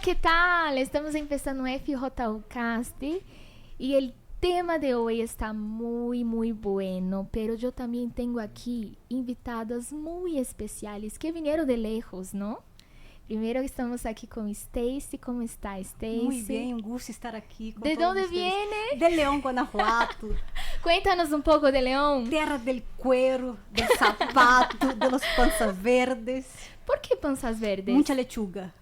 ¿qué tal? Estamos empezando FJUcast y el tema de hoy está muy, muy bueno, pero yo también tengo aquí invitadas muy especiales que vinieron de lejos, ¿no? Primero estamos aqui com Stacy. Como está, Stacy? Muito bem, um gosto estar aqui com ¿De todos dónde ustedes. viene? De León, Guanajuato. Cuéntanos un poco de León. Terra del cuero, del zapato, de los panzas verdes. ¿Por qué panzas verdes? Muita lechuga.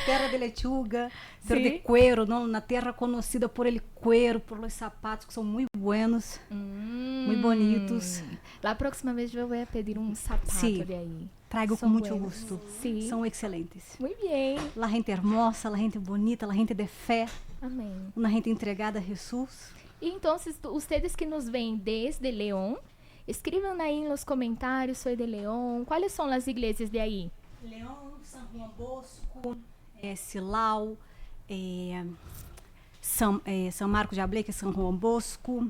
Terra de lechuga, pero Sí. de cuero, não? Uma terra conhecida por el cuero, por los zapatos que são muito buenos, muito bonitos. La próxima vez yo voy a pedir un zapato Sí. de ahí. Trago Son com muito buenos. gosto. Sí. São excelentes. Muy bien. La gente hermosa, la gente bonita, la gente de fé, Amén. uma gente entregada a Jesus. Y entonces, ustedes que nos ven desde León, escriban ahí en los comentarios, soy de León. ¿Cuáles son las iglesias de ahí? Leão, São João Bosco, Silao, São Marcos de Ablé, que é São João Bosco,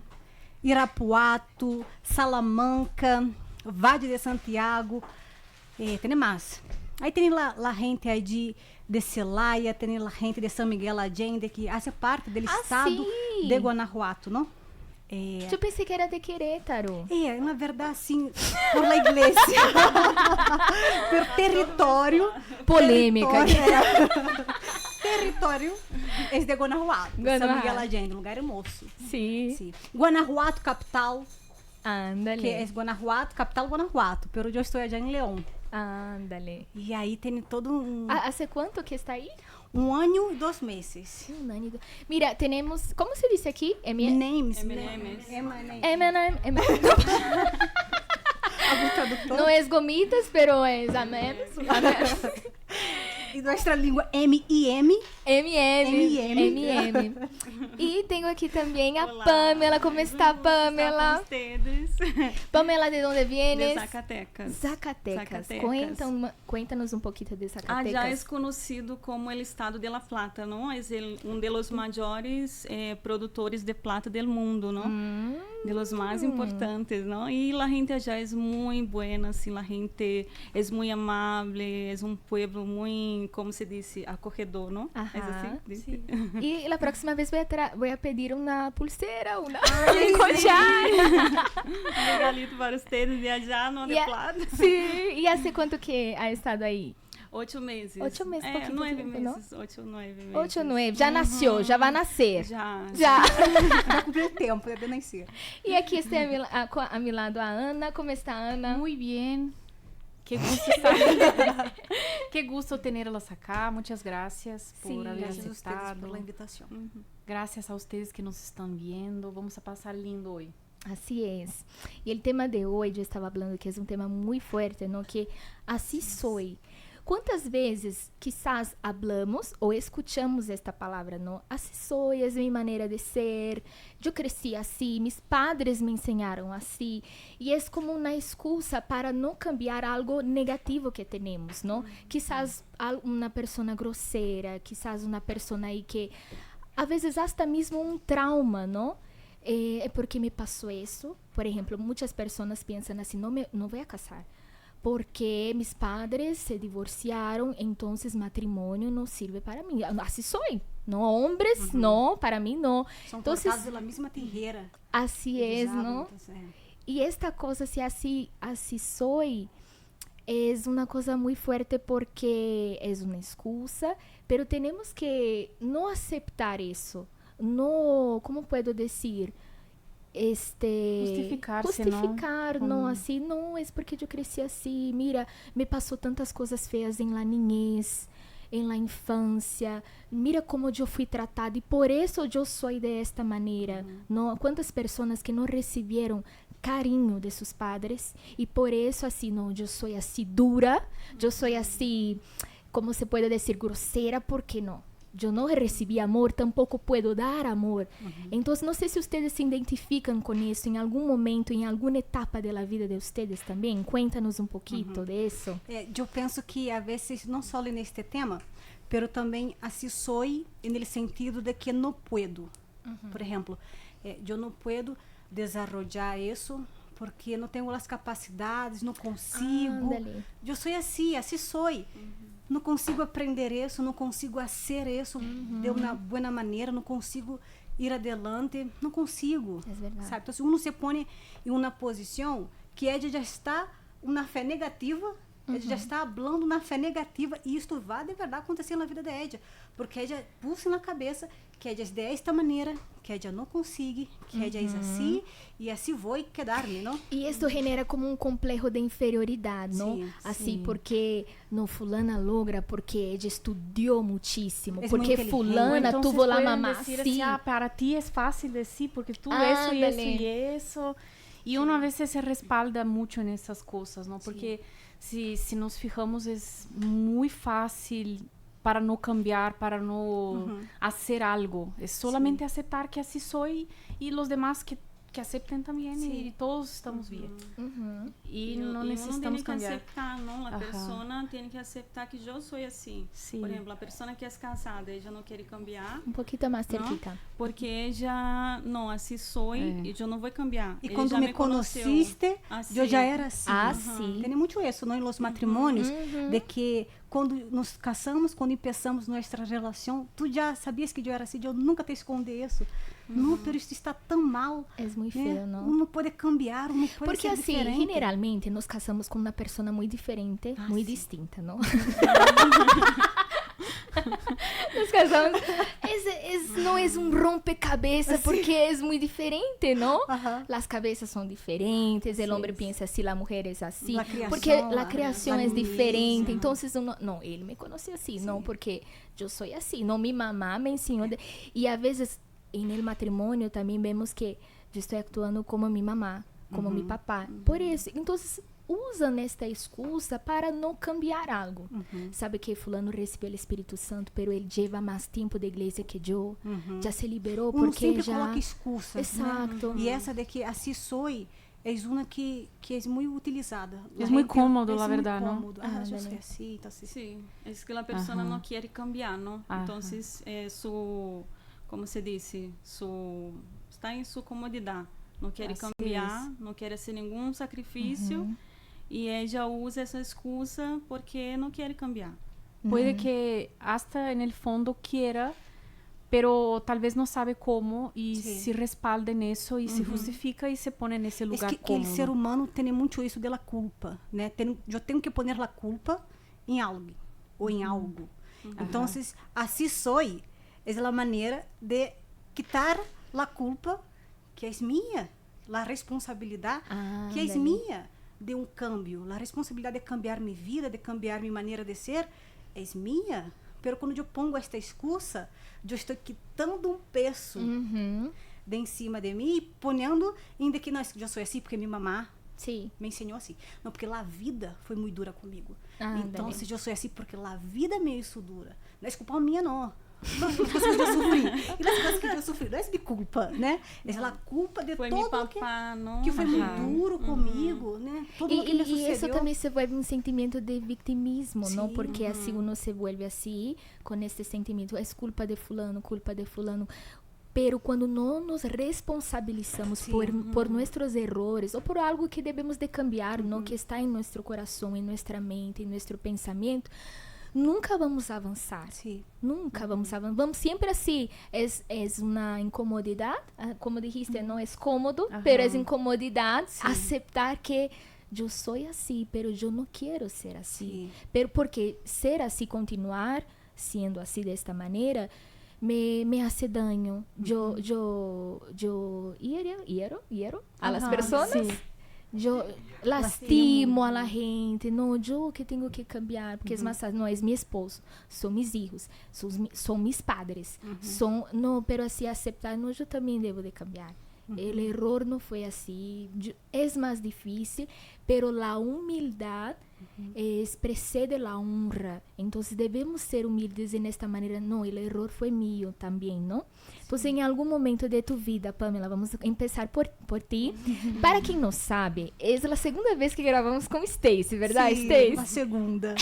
Irapuato, Salamanca, Vade de Santiago, tem mais. Aí tem la gente aí de Celaya, tem la gente de São Miguel Allende, que faz parte do estado sim. de Guanajuato, não? Yo pensé que era de Querétaro. Na verdade, sim, por la igreja. Por território. Polêmica. Território é de Guanajuato. São Miguel Allende, lugar hermoso. Sí. Sí. Guanajuato, capital. Ándale. Que é Guanajuato, capital Guanajuato. Pero eu estou allá em León. Ándale. E aí tem todo ¿Hace cuánto que está ahí? 1 ano e 2 meses. Un año. Mira, tenemos, ¿cómo se dice aquí? Names. M&M. Algum tradutor? No es gomitas, pero es M&M's. E nossa língua M-I-M. M&M. Y tengo aquí también a Olá. Pamela. ¿Cómo está, Pamela? Ustedes. Pamela, ¿de dónde vienes? De Zacatecas. Zacatecas. Cuéntanos un poquito de Zacatecas. Allá es conocido como el estado de La Plata, ¿no? Es uno de los mayores productores de plata del mundo, ¿no? De los más importantes, ¿no? Y la gente allá es muy buena, assim, la gente es muy amable, es un pueblo muy, ¿cómo se dice? Acogedor, ¿no? Ajá, ¿Es así? Dice. sí. Y la próxima vez voy a pedir una pulsera, un collar. Un regalito para ustedes de allá, no de plata. Sí. ¿Y hace cuánto que ha estado ahí? 8 meses. 8 meses, poquito 9 tiempo, meses, 8 o 9 meses. 8 o 9. Já nasceu, já vai nascer. Já. Já. Já cumpriu o tempo de nascer. Y aquí está a mi lado a Ana. ¿Cómo está, Ana? Muy bien. Qué gusto estar. Qué gusto tenerlos acá. Muchas gracias por Sí, haber Graças a vocês aceptado. pela invitação. Gracias a ustedes que nos están viendo. Vamos a pasar lindo hoy. Así es. Y el tema de hoy, yo estaba hablando que es un tema muy fuerte, ¿no? Que así soy. ¿Cuántas veces quizás hablamos o escuchamos esta palabra, no? Así soy, es mi manera de ser, yo crecí así, mis padres me enseñaron así, y es como una excusa para no cambiar algo negativo que tenemos, ¿no? Quizás una persona grosera, quizás una persona ahí que, a veces hasta mismo un trauma, ¿no? Porque me pasó eso. Por ejemplo, muchas personas piensan así, no voy a casar. Porque mis padres se divorciaron, entonces matrimonio no sirve para mí. Así soy. No, hombres, no, para mí no. São Entonces, cortados pela mesma terreira. así es, ¿no? Então, Y esta cosa, si así soy, es una cosa muy fuerte porque es una excusa, pero tenemos que no aceptar eso. No, ¿cómo puedo decir? Justificar, no, así, no, es porque yo crecí así, mira, me pasó tantas cosas feas en la niñez, en la infancia, mira cómo yo fui tratada y por eso yo soy de esta manera, ¿no? ¿Cuántas personas que no recibieron cariño de sus padres y por eso así, no, yo soy así dura, yo soy así, ¿cómo se puede decir? Grosera, ¿por qué no? Yo no recibí amor, tampoco puedo dar amor. Entonces, no sé si ustedes se identifican con eso en algún momento, en alguna etapa de la vida de ustedes también. Cuéntanos un poquito de eso. Eu penso que, a vezes, não só neste tema, pero também assim sou, no sentido de que não puedo. Por exemplo, eu não puedo desarrollar isso porque não tenho as capacidades, não consigo. Ándale. Eu sou assim sou. não consigo aprender isso, não consigo fazer isso de uma boa maneira, não consigo ir adelante, não consigo. É verdade. Sabe? Então, se uno se põe em uma posição que ela já está uma fé negativa, ela já está falando na fé negativa, e isto vai de verdade acontecer na vida da Edia, porque ela puxa na cabeça que ela é desta maneira, que ela não consegue, que ela é assim, e assim vou quedar-me, não? E isso genera como um complexo de inferioridade, não? Sim, Assim, sim. porque no fulana logra, porque ella estudou muchísimo, Es porque muy inteligente. fulana Entonces tuvo la pueden mamá decir así. así, para ti es fácil decir porque tú Ándale. eso y eso. Y uno a veces se respalda mucho en esas cosas, ¿no? Porque si nos fijamos es muy fácil para no cambiar, para no hacer algo. Es solamente aceptar que así soy y los demás que acepten también y todos estamos bien. Y no necesitamos que cambiar. aceptar, não? A Ajá. pessoa tem que aceitar que eu sou assim. Sim. Por exemplo, a pessoa que é casada, ela não quer cambiar, Un poquito más cerquita. porque ella, não, assim sou e eu não vou cambiar. E Ele quando já me conheceu conheciste, assim. eu já era assim. Assim. Tem muito isso, não? Em los matrimônios, de que quando nos casamos, quando começamos nossa relação, tu já sabias que eu era assim, eu nunca te escondi isso. Não, pero isso está tão mal. É muito né? feio, não? Uno pode cambiar, uno pode Porque ser assim, diferente. generalmente nos casamos com uma pessoa muito diferente, muito sim. distinta, não? Nos casamos, não é um rompecabezas porque é muito diferente, não? Ajá. As cabeças são diferentes, o Sim. homem pensa assim, a mulher é assim, La criação, porque a criação la é diferente. niñez, Então, não, ele me conhece assim, não, porque eu sou assim, não, minha mamá me ensinou. E às vezes, no matrimônio também vemos que eu estou atuando como minha mamá, como meu papá. Por isso, então, usam esta excusa para não cambiar algo. Sabe que fulano recebeu o Espírito Santo, pero ele leva mais tempo de igreja que eu. Já se liberou Uno porque sempre já... coloca excusas. Exato. Né? E essa de que assim sou é uma que é muito utilizada. É muito cômodo, na muito verdade, não? cômodo. Eu sou assim, então assim. Sim, é que a pessoa não quer cambiar, não? Então, como se disse, está em sua comodidade. Não quer cambiar, não quer fazer nenhum sacrifício. E ella usa essa excusa porque não quer cambiar. Puede que hasta en el fondo quiera, pero tal vez no sabe cómo y se respalda en eso y se justifica y se pone en ese lugar que cómodo. o ser humano tem muito isso da culpa, né? Eu tenho que poner a culpa em algo ou em algo. Então, assim sou é a maneira de quitar a culpa que é minha, a responsabilidade que é minha de um câmbio, a responsabilidade de cambiar minha vida, de cambiar minha maneira de ser, é minha. Pero quando eu pongo esta excusa, eu estou quitando um peso de em cima de mim e ponendo ainda que não, eu sou assim porque minha mamá me ensinou assim. Não, porque a vida foi muito dura comigo. Então, se eu sou assim porque a vida me hizo dura. Não é culpa minha, não. Las cosas que eu sofri. E as coisas que eu sofri não é de culpa, né? É a culpa de foi todo papá, que foi muito duro comigo, né? Tudo o que me sucedeu. E isso também se vuelve um sentimento de vitimismo, não? Porque assim uno se vuelve assim, com esse sentimento, é culpa de fulano, culpa de fulano. Pero quando não nos responsabilizamos por nossos errores ou por algo que devemos de cambiar, não, que está em nosso coração, em nossa mente, em nosso pensamento, nunca vamos avançar. Nunca vamos avançar. Vamos sempre assim. É uma incomodidade, como dijiste, não é cômodo, pero é incomodidade aceitar que eu sou assim, pero eu não quero ser assim. Pero porque ser assim, continuar sendo assim desta maneira, me hace daño. Eu hiero a las personas. Eu lastimo a la gente. Não, eu que tenho que cambiar, porque não é meu esposo, são meus filhos, são meus padres, não, pero assim aceitar, não, eu também devo de cambiar. O erro não foi assim, é mais difícil, pero a humildade precede a honra. Então, devemos ser humildes e nesta maneira, não, o erro foi meu também, não? Então, em algum momento de tu vida, Pamela, vamos começar por ti. Para quem não sabe, é a segunda vez que gravamos com Stacy, verdade, Stacy? A segunda.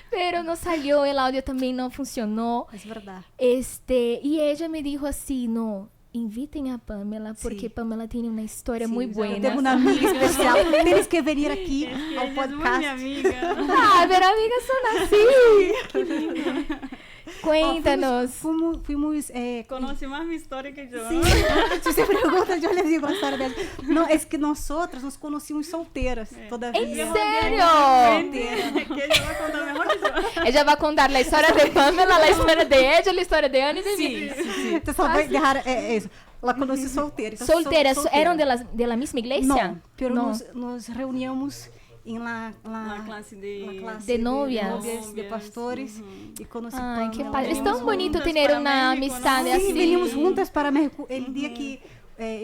Pero não saiu, o áudio também não funcionou. É verdade. E ela me disse assim, não, invitem a Pamela, porque Sí. Pamela tem uma história Sí, muito eu boa. tenho uma amiga especial. Tienes que vir aqui ao Ella es muy podcast. mi amiga. Ah, ver amigas são assim. Cuéntanos. Fuimos Conoce más mi historia que yo. sí. Se você pergunta, eu lhe digo a história dela. Não, é que nós outras nos conhecíamos solteiras, todavia. ¿En serio? Que ella va a contar mejor que yo. Ella vai contar a história de Pamela, a história de ella, a história de Ana e de mim. Então só vai deixar isso. Ela conhece solteira. Então, Solteiras, solteira. eram de la mesma igreja? Não, pero No. nos reuníamos em La clase de... De novias. de pastores e conocí Ai, que Pamela. padre. É Venimos tão bonito juntas ter para uma México, amistade ¿no? Sim, assim. venimos juntas para México. El dia que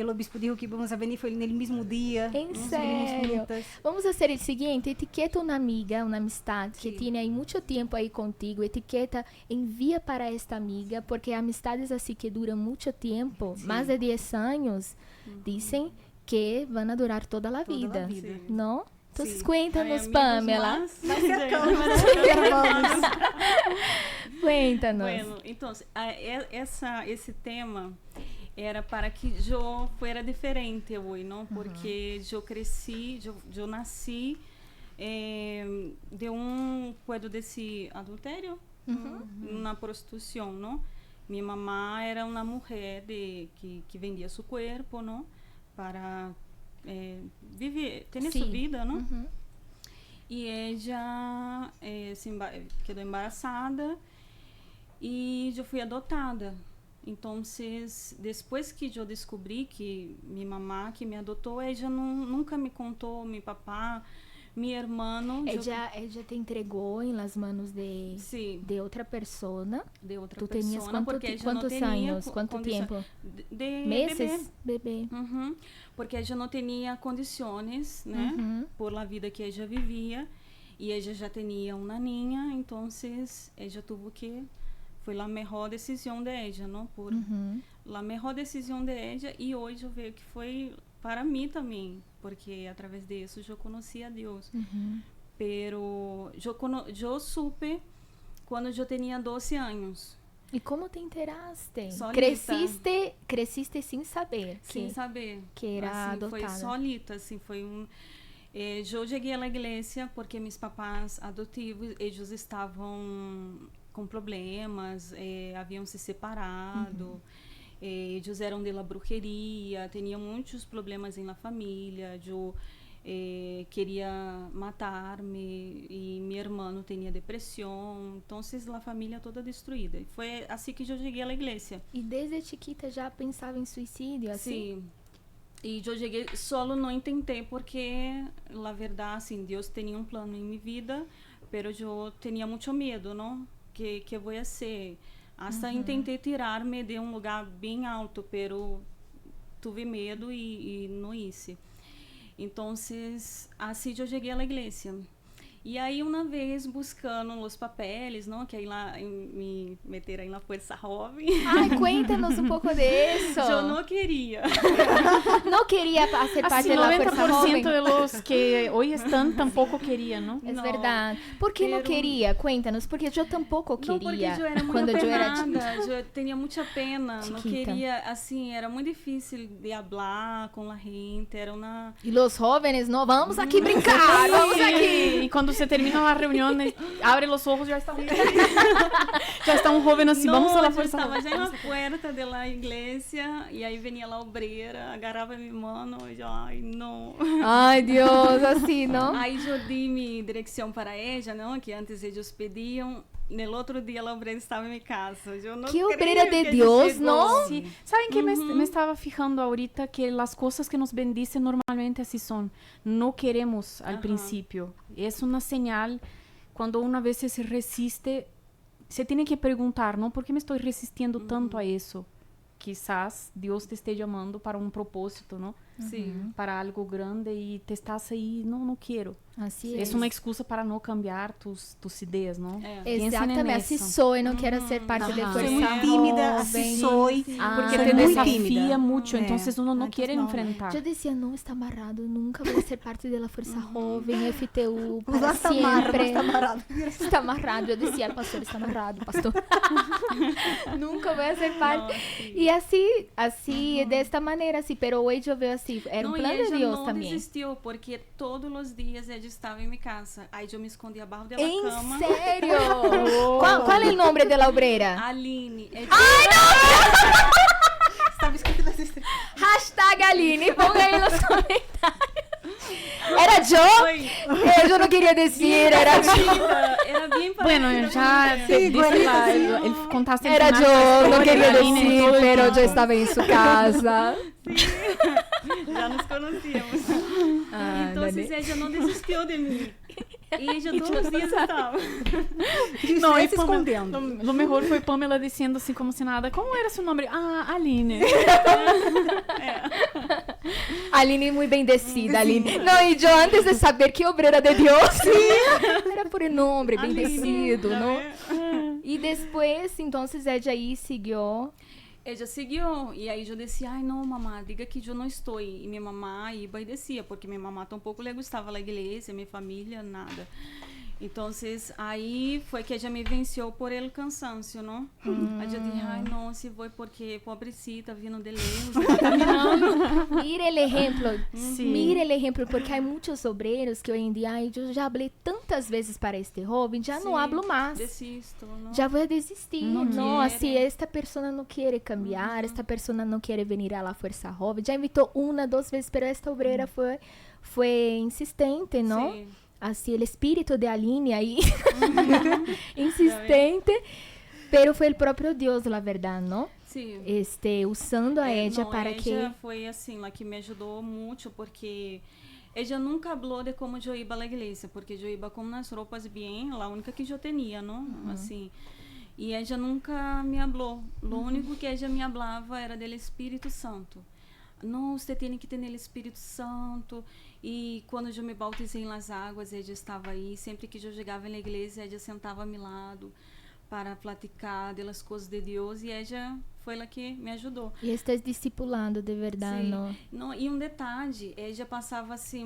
o obispo dijo que íbamos a venir foi no mesmo dia. Em Nos sério? venimos juntas. Vamos fazer o seguinte, etiqueta uma amiga, uma amistade que Sim. tem aí muito tempo aí contigo, etiqueta, envia para esta amiga, porque amistades assim que duram muito tempo, mais de 10 anos, dizem que vão durar toda a vida, vida. Sim. não? Então, Sim. cuéntanos, Ay, amigos Pamela. más. Vamos. Cuéntanos. Bueno, entonces, esse tema era para que eu fuera diferente hoje, não? Porque eu cresci, eu nasci de puedo dizer, adultério, na prostituição, não? Minha mamá era uma mulher que vendia seu corpo, não? Para viver, ter Sim. sua vida, não? Uhum. E ela quedou embaraçada e eu fui adotada. Então, depois que eu descobri que minha mamá que me adotou, ela nunca me contou, meu papá, meu irmão. Ella te entregou em las manos Sim, de outra persona. de outra Tu pessoa. tenías quantos anos? Quanto tempo? De Meses? Bebê. Uhum. Porque ela não tinha condições, né? Uhum. Por a vida que ela vivia. E ela já tinha uma ninha, então ela teve que... Foi a melhor decisão de ela, não? Por a melhor decisão de ela. E hoje eu vejo que foi para mim também. Porque através disso eu conheci a Deus. Pero eu supe quando eu tinha 12 anos. E como te enteraste? Solita. Cresciste sem saber Sem saber. que era assim, adotada. Foi solita, assim, foi eu cheguei à igreja porque meus papás adotivos, eles estavam com problemas, haviam se separado, eles eram de la brujeria, tinham muitos problemas na família, eu queria matar-me e meu irmão tinha depressão, então a família toda destruída. Foi assim que eu cheguei à igreja. E desde chiquita já pensava em suicídio, assim? Sim. E eu cheguei, solo não tentei porque, na verdade, assim, Deus tinha um plano em minha vida, mas eu tinha muito medo, não? Que vou ser. Hasta tentei tirar-me de um lugar bem alto, pero tive medo e não hice. Então, assim eu cheguei à igreja. E aí, uma vez, buscando os papéis, não? Que aí lá me meteram aí na Força Jovem. Ai, cuéntanos um pouco disso. Eu não queria. Não queria ser parte Así, da Fuerza Joven. 90% de los que hoy están tampoco querían, ¿no? É Não, verdade. Por que não pero- queria? Cuéntanos, porque eu tampouco Não, porque queria. eu era muito quando eu era apenada, eu tinha muita pena, não Chiquita. queria, assim, era muito difícil de falar com a gente, era uma... E los jóvenes, não, vamos aqui brincar, vamos aqui. Y cuando se termina la reunión, abre los ojos, ya está un joven así, vamos a la eu fuerza. estava já na porta da igreja, e aí vinha lá a obreira, agarrava minha mão, e eu, ai, não. Ai, Deus, assim, não? Aí eu di minha direção para ela, não, que antes eles pediam, no outro dia a obreira estava em minha casa. Eu não Que creio obreira de que Deus, chegou. não? Sí. ¿Saben qué? Me estaba fijando ahorita que las cosas que nos bendicen normalmente así son. No queremos al principio. Es una señal cuando una vez se resiste, se tiene que preguntar, ¿no? ¿Por qué me estoy resistiendo tanto a eso? Quizás Dios te esté llamando para un propósito, ¿no? Sim. Para algo grande y te estás ahí, no quiero. Así Es una excusa para no cambiar tus ideas, ¿no? Exatamente, assim sou, eu não quero ser parte de Soy Fuerza muy tímida, Joven. así soy. Porque soy te muy desafía tímida. mucho, entonces uno no Entonces quiere no. enfrentar. Eu dizia, não, está amarrado, eu nunca vou ser parte da Força Jovem, FTU, para Lá está amarrado, sempre. está amarrado. Está amarrado, eu dizia al pastor, está amarrado, pastor. Nunca vou ser parte. E assim, desta maneira, assim, pero hoje eu vejo assim, era um plano de Deus não também. desistiu, porque todos os dias ela estava em minha casa. Aí eu me escondia abaixo da Em cama. sério? Qual é o nome da obreira? Aline. Estava escrito nas estrelas. Hashtag Aline, ponga aí nos comentários. Era Joe? Eu não queria dizer, era Joe. Era bem Bueno, ya parecida. te igualita, dice la, sí. el, contaste el Era final de la Joe, não historia queria de Aline dizer, todo el pero tiempo. eu estava em sua casa. Já nos conhecíamos. Então, Dani. ela não desistiu de mim. E ela todos os dias estava. No, E y se Pamela, escondendo. lo mejor fue Pamela diciendo así como si nada. ¿Cómo era su nombre? Ah, Aline. Aline muito bendecida, Aline. Não, e eu antes de saber que obreira de Deus, era por nome, bendecido, não? E depois, então, ela aí seguiu. Ela seguiu. E aí eu disse, ai não, mamá, diga que eu não estou. E minha mamá iba e descia, porque minha mamá tampouco le gostava da igreja, minha família, nada. Então, aí foi que ela me venceu por el cansancio, não? Aí eu disse, ai não, se foi porque pobrecita, vindo de lejos, caminhando. Mira o exemplo, mira o exemplo, porque há muitos obreiros que hoje em dia, ai, eu já falei tantas vezes para este jovem, já não hablo mais. Desisto, não? Já vou desistir. Não Não, quer. assim, esta pessoa não quer cambiar, esta pessoa não quer vir à la Força Jovem. Já invitou 1, 2 vezes, pero esta obreira foi insistente, não? Sim. Assim, o espírito de Aline aí, insistente, pero foi o próprio Deus, na verdade, não? Sim. Usando a ella não, para ella que... foi assim, la que me ajudou muito, porque ella nunca falou de como eu iba à igreja, porque eu iba com umas roupas bem, a única que eu tinha, não? Assim, e ella nunca me falou. O único que ella me falava era do Espírito Santo. Não, você tem que ter o Espírito Santo. E quando eu me bautizei nas águas, ela estava aí. Sempre que eu chegava na igreja, ela sentava ao meu lado para platicar das coisas de Deus. E ela foi a que me ajudou. E estás discipulando, de verdade, Sim. não? Não, e um detalhe, ela passava assim,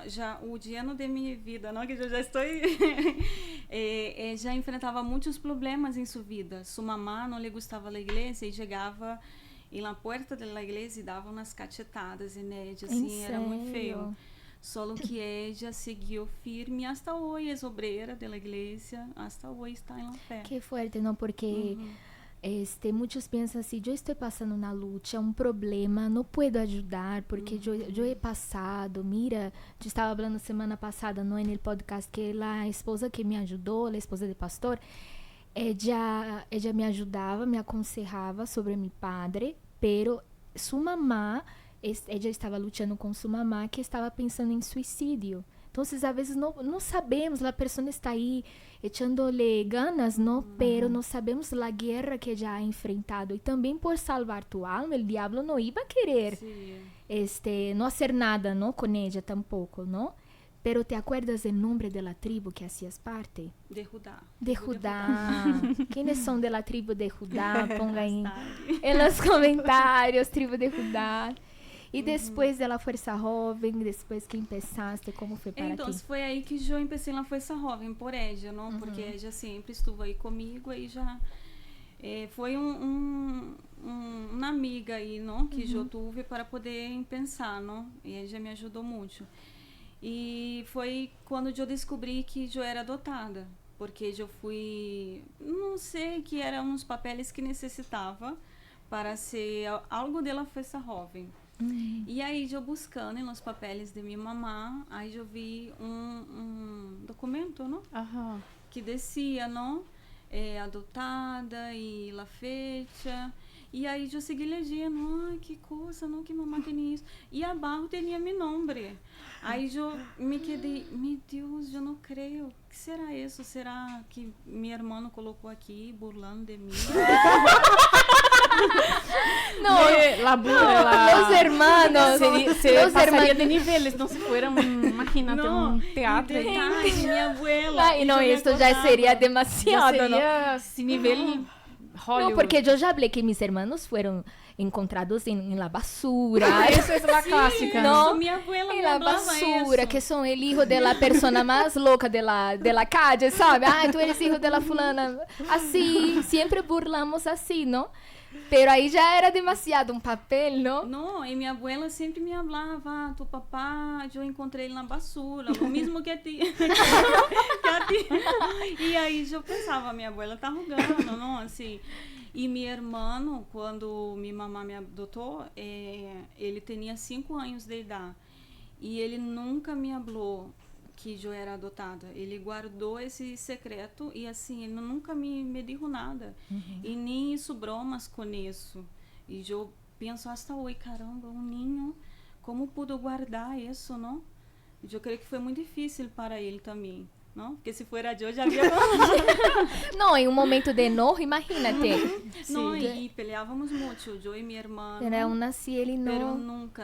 já o dia de minha vida, não? Que eu já estou... já enfrentava muitos problemas em sua vida. Sua mamã não lhe gostava da igreja e chegava... E na porta da igreja dava umas cachetadas nele, assim, era muito feio. Só que ella seguiu firme hasta hoje, é obreira da igreja, hasta hoje está na fé. Que forte, não? Porque muitos pensam assim, eu estou passando na luta, é um problema, não posso ajudar, porque eu he passado, mira, eu estava falando semana passada, no podcast, que a esposa que me ajudou, a esposa do pastor, ella me ajudava, me aconselhava sobre meu padre, pero sua mamá, ella estava lutando com sua mamá, que estava pensando em suicídio. Então, às vezes, não sabemos, a pessoa está aí echando-lhe ganas, não? Pero não sabemos a guerra que ella ha enfrentado. E também por salvar tu alma, o diabo não iba a querer não fazer nada, não, com ella tampouco, não? Pero te acuerdas del nombre de la tribu que hacías parte? De Judá. De Judá. ¿Quiénes son de la tribu de Judá? Ponga aí en los comentários, tribu de Judá. E depois da Força Jovem, depois que começaste, como foi para então, ti? foi aí que eu comecei na Força Jovem, por ella, não? Porque ella sempre esteve aí comigo, aí já... foi uma amiga aí, não? Que eu tive para poder pensar, não? E ella me ajudou muito. E foi quando eu descobri que eu era adotada, porque eu fui, não sei, que eram uns papéis que necessitava para ser algo da Força Jovem. E aí eu buscando nos papéis de minha mamã, aí eu vi um documento, não? Que dizia, não? Adotada e la fecha. E aí eu segui legendo, ai, que coisa, não, que mamãe tem isso. E abaixo tinha meu nome. Aí eu me quedei, meu Deus, eu não creio. O que será isso? Será que minha irmã colocou aqui, burlando de mim? Não, la burra, Meus hermanos. Se passaria de níveis, não se fuera imagínate, No, teatro. y detalhe, mi abuela. Ai, y não, yo me isso já acordaba. seria Já demasiado, não? seria esse nível Hollywood. No, porque eu já falei que mis hermanos fueron encontrados en la basura. Essa é a clássica. No, Eso, mi abuela en me la hablaba basura, eso. que son el hijo de la persona más loca de la calle, ¿sabe? Ay, tú eres hijo de la fulana. Así, siempre burlamos así, ¿no? Pero ahí ya era demasiado un papel, ¿no? No, y mi abuela sempre me hablaba, tu papá, yo encontré ele na basura, lo mismo que a ti. que a ti. E aí eu pensava, minha abuela tá rogando, não, assim. E meu irmão, quando minha mamãe me adotou, ele tinha 5 anos de idade. E ele nunca me falou que eu era adotada. Ele guardou esse secreto e assim, ele nunca me disse nada. E nem isso bromas com isso. E eu penso hasta hoje, caramba, um ninho, como pude guardar isso, não? Eu creio que foi muito difícil para ele também. ¿No? Porque si fuera yo ya había... No, en un momento de enojo, imagínate. No, y peleábamos mucho, yo y mi hermano. Pero aún así ele no... Pero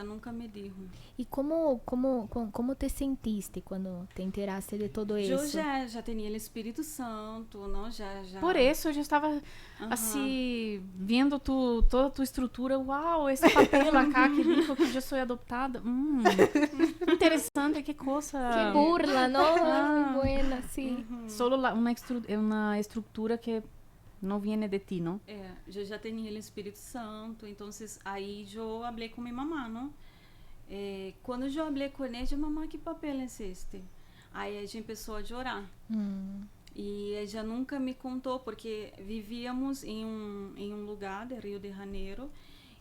nunca me dijo. ¿Y cómo te sentiste cuando te enteraste de todo Yo eso? já tinha o Espírito Santo, não? Já. Por isso, eu já estava, assim, vendo toda a tua estrutura. Uau, esse papel acá que dijo que eu sou adoptada. Interessante, que coisa. Que burla, ¿no? Muy buena, sí. Solo uma estrutura que não viene de ti, não? Eu já tinha o Espírito Santo, então aí eu falei com minha mamã, não? Quando eu falei com ela, mamãe, que papel é este? Aí a gente começou a chorar. E ela nunca me contou, porque vivíamos em um lugar de Rio de Janeiro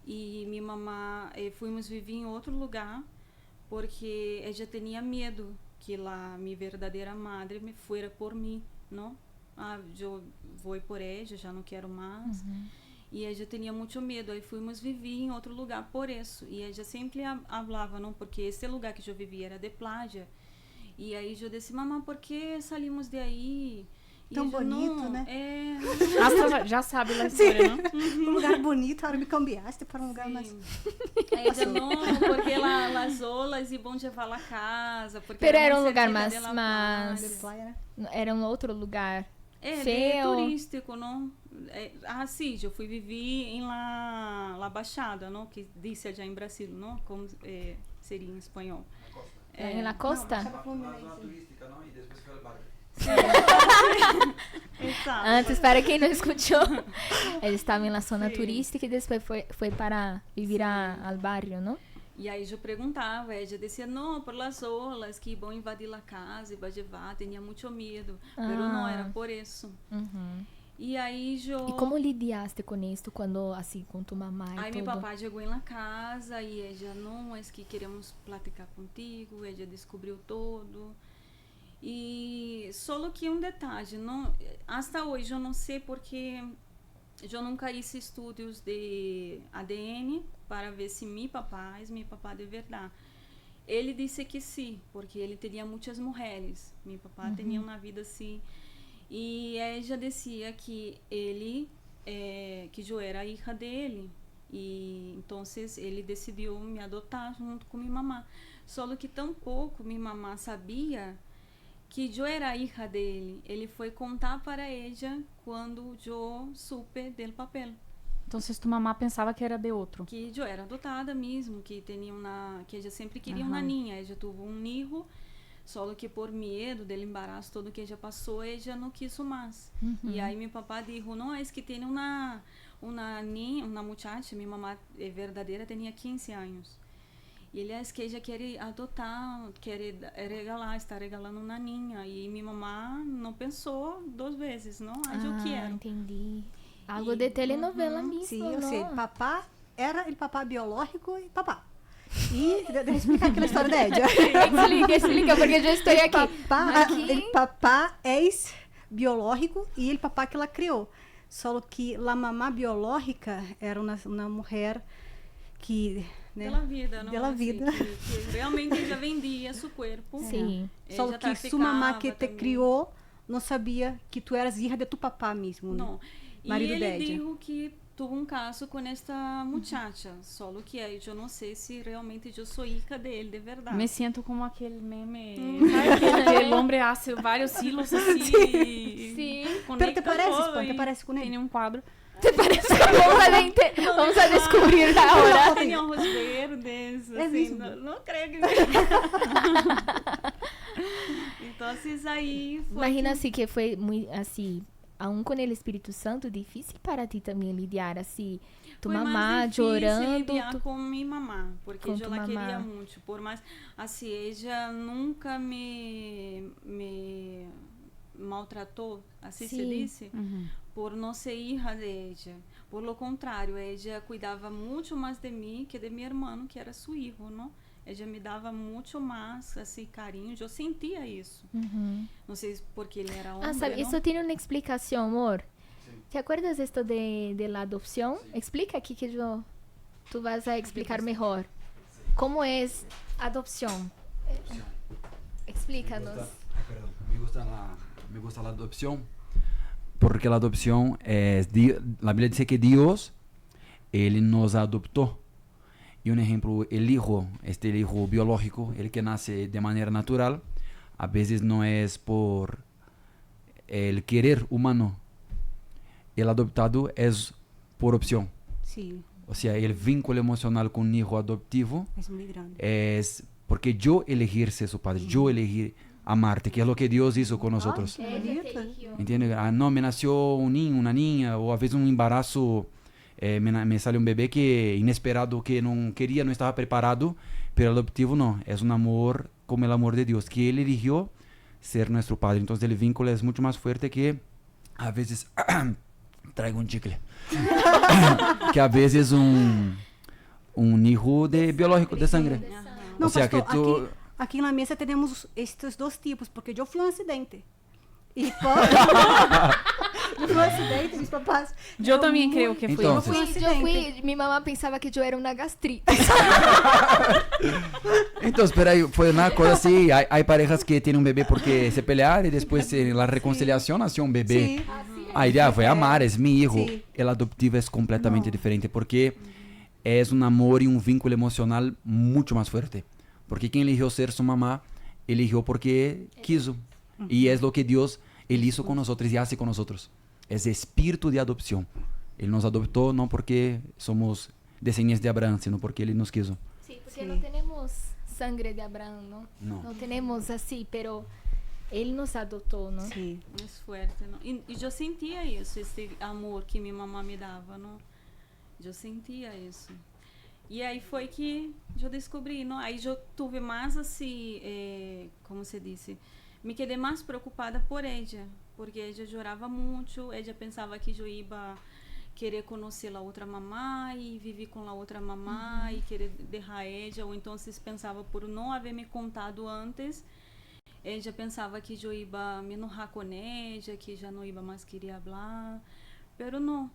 e minha mamãe fomos viver em outro lugar porque ela tinha medo que lá minha verdadeira madre me fuera por mim, não? Eu vou por ela, já não quero mais. E ela tinha muito medo, aí fomos viver em outro lugar por isso. E ela sempre falava, não, porque esse lugar que eu vivia era de plágia. E aí eu disse, mamãe, por que saímos de aí? Tão bonito, não, né? Já sabe da história, não? Um lugar bonito, agora me cambiaste para um lugar mais... Ella não, porque as olas e bom levar a casa. Porque era um muy lugar cerquita mais... de praia, né? Era um outro lugar de feo. turístico, não? Sim, eu fui viver em La Baixada, não? Que disse já em Brasil, não? Como seria em espanhol. En la costa. Zona turística, ¿no? Y después fue al barrio. Exato. Antes, para quem não escutou, ele estava em la zona turística e depois foi para viver ao barrio, não? E aí eu perguntava, ela dizia, não, por las olas que vão invadir a casa e vai levar, tinha muito medo, mas não era por isso. E aí eu... E como lidiaste com isso quando, assim, com tua mamãe e aí tudo? meu papai chegou em casa e ela, não, é que queremos platicar contigo, ela descobriu tudo. E só que um detalhe, não, até hoje eu não sei porque eu nunca fiz estudos de ADN para ver se meu papai é de verdade. Ele disse que sim, porque ele tinha muitas mulheres. Meu papai tinha uma vida assim. E ela dizia que ele, que eu era a hija dele. E então ele decidiu me adotar junto com minha mamã. Só que tão pouco minha mamã sabia que eu era a hija dele. Ele foi contar para ela quando eu supe do papel. Então, se tua mamá pensava que era de outro. Que eu era adotada mesmo, que ela sempre queria uma ninha. Ela teve um hijo, só que por medo do embaraço todo que ela passou, ela não quis mais. E aí meu papai disse, não, é que tem uma muchacha, minha mamá verdadeira tinha 15 anos. E ele que ela quer adotar, quer regalar, está regalando uma ninha. E minha mamãe não pensou 2 vezes, não? Eu quero. Entendi. Algo de telenovela mesmo, Sim, não? ou seja, papá era o papá biológico e papá. E deixa eu explicar aquela história da Edia. Explica, porque eu já estou aqui. O papá é biológico e o papá que ela criou. Só que a mamã biológica era uma mulher que... Né? Pela vida, não? Pela vida. Que realmente já vendia seu corpo. Sim. Só que sua mamã que te criou não sabia que tu eras filha de tu papá mesmo, né? Não. E Marido ele dela. disse que tuve um caso com esta muchacha, solo que aí eu não sei se realmente eu sou hija dele, de verdade. Me siento como aquele meme, ¿sabes? Que el hombre hace varios hilos así. Sí. Pero te parece com ele? Tem um quadro. ¿Te parece? Vamos a descubrir ahora. Tem ojos verdes, É assim, mesmo? não creio que... Então, aí foi... Imagina assim que foi muito assim, aún com o Espírito Santo, difícil para ti também lidiar assim, tu Foi mamá mais difícil chorando. lidiar com minha mamá, porque Com eu tu la queria mamá. muito, por mais assim, ela nunca me maltratou, assim se Sim. disse, por não ser hija de ella. Por lo contrário, ela cuidava muito mais de mim que de meu irmão, que era seu filho, não? Ela me dava muito mais assim carinho, eu sentia isso. Não sei porque ele era homem. Ah, sabe, isso tem uma explicação, amor. ¿Te acuerdas esto de la adopción? Explica aquí que tú vas a explicar mejor. ¿Cómo es adopción? Explícanos. Me gusta la adopción porque la adopción es la Biblia dice que Dios él nos adoptó. Y un ejemplo, el hijo biológico, el que nace de manera natural, a veces no es por el querer humano. El adoptado es por opción. Sim, O sea, el vínculo emocional con un hijo adoptivo é muito grande. es porque yo elegir ser su padre, yo elegir amarte, que es lo que Dios hizo con nosotros. Que bonito. ¿Entiendes? Ah, no, me nació un niño, una niña, o a veces un embarazo, me sale un bebé que inesperado, que no quería, no estaba preparado, pero el adoptivo no, es un amor como el amor de Dios, que Él eligió ser nuestro padre. Entonces el vínculo es mucho más fuerte que a veces... traigo un chicle. Que a veces un hijo biológico de sangre. Não, O sea, pastor, que tú... aqui na mesa temos estes dois tipos, porque eu fui um acidente. E eu fui um acidente, meus papás. Eu também creio que foi. Então, Eu fui um Yo acidente. mi mamá pensaba que yo era una gastrite. Entonces, pero ahí fue una cosa así, hay parejas que tienen un bebé porque se pelearon y después en la reconciliación nació un bebé. Sim. Ahí ya fue amar, es mi hijo. Sí. El adoptivo es completamente diferente porque es un amor y un vínculo emocional mucho más fuerte. Porque quien eligió ser su mamá, eligió porque quiso. Y es lo que Dios él hizo con nosotros y hace con nosotros. Es espíritu de adopción. Él nos adoptó no porque somos descendientes de Abraham, sino porque Él nos quiso. Sí, porque Sí. no tenemos sangre de Abraham, ¿no? No. No tenemos así, pero él nos adoptó, ¿no? Sim. Mais forte, não? E eu sentia isso, esse amor que minha mamãe me dava, não? Eu sentia isso. E aí foi que eu descobri, não? Aí eu tive mais assim, como se disse, me quedei mais preocupada por ela, porque ela chorava muito, ela pensava que eu ia querer conhecer a outra mamã e viver com a outra mamã e querer deixar ela, ou então se pensava por não haver me contado antes. Ella pensava que eu ia me enojar com ella, que já não ia mais querer falar, pero não,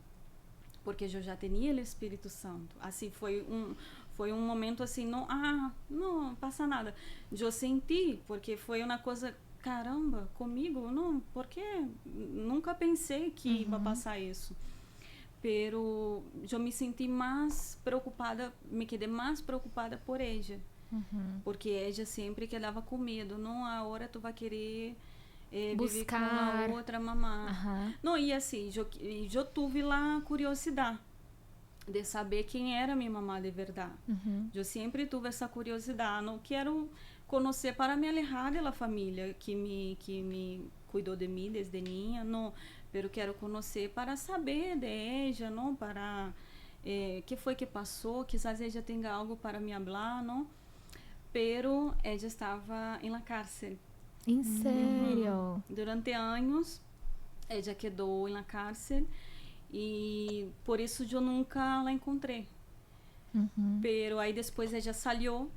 porque eu já tinha o Espírito Santo. Assim foi um momento assim, não passa nada. Eu senti, porque foi uma coisa, caramba, comigo, não, porque nunca pensei que ia passar isso. Pero eu me senti mais preocupada, me quedei mais preocupada por ella. Porque ella sempre quedava com medo, não, a hora tu vai querer viver com a outra mamã. Ajá. Não, e assim, eu tive lá curiosidade de saber quem era minha mamã de verdade. Eu sempre tive essa curiosidade, não quero conhecer para me alejar da família que me cuidou de mim desde niña, não, pero quero conhecer para saber de ella, não, para que foi que passou, quizás ella tenha algo para me falar, não. Pero ella estava em la cárcel. ¿En serio? Durante anos, ella quedou em la cárcel e por isso eu nunca la encontrei. Pero aí depois ella salió,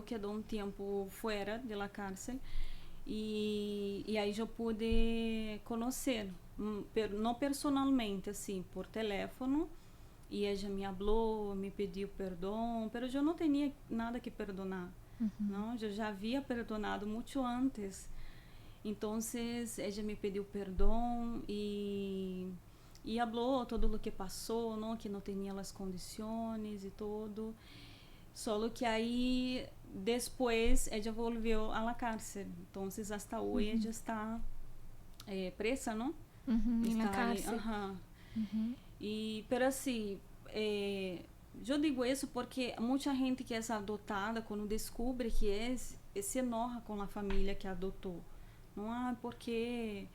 quedou um tempo fora de la cárcel e aí eu pude conhecer, não personalmente, assim, por telefone. E ella me falou, me pediu perdão, mas eu não tinha nada que perdonar. Não, eu já havia perdonado muito antes. Então, ella me pediu perdão e E falou todo o que passou, não, que não tinha as condições e tudo. Só que aí, depois, ela voltou à la cárcel. Então, até hoje, ela está presa, não? Na cárcel. Pero assim, eu digo isso porque muita gente que é adotada, quando descobre que se enoja com a família que adotou. Não, porque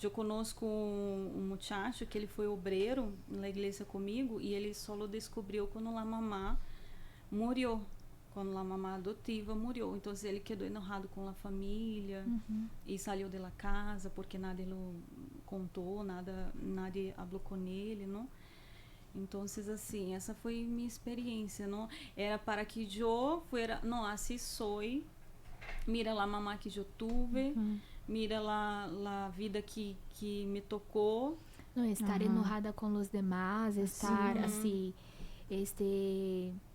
eu conosco um muchacho que ele foi obreiro na igreja comigo e ele só descobriu quando a mamá morreu, quando a mamá adotiva morreu. Então ele quedou enojado com a família e saiu da casa porque nada ele contou, nada falou com ele, não? Então, assim, essa foi minha experiência, não? Era para que eu fuera, não, assim soy, mira a mamá que eu tive, mira a vida que me tocou. Não, estar enojada com os demás, estar assim,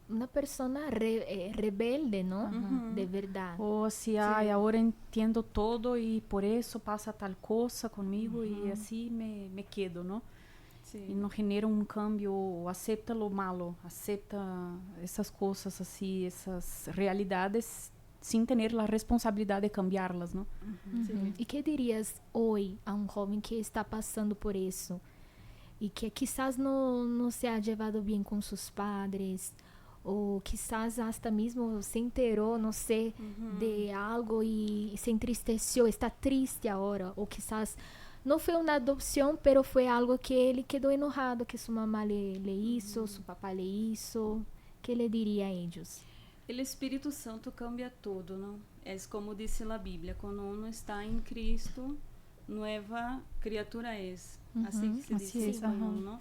una persona rebelde, ¿no? De verdad. O así, ay, ahora entiendo todo y por eso pasa tal cosa conmigo y así me quedo, ¿no? Sí. Y no genera un cambio, acepta lo malo, acepta esas cosas así, esas realidades sin tener la responsabilidad de cambiarlas, ¿no? Sí. ¿Y qué dirías hoy a un joven que está pasando por eso y que quizás no se ha llevado bien con sus padres? O quizás hasta mismo se enteró, no sé, de algo y se entristeció, está triste ahora. O quizás no fue una adopción, pero fue algo que él quedó enojado, que su mamá le hizo, su papá le hizo. ¿Qué le diría a ellos? El Espírito Santo cambia todo, ¿no? Es como dice la Biblia, cuando uno está en Cristo, nueva criatura es. Así que se dice en español, ¿no?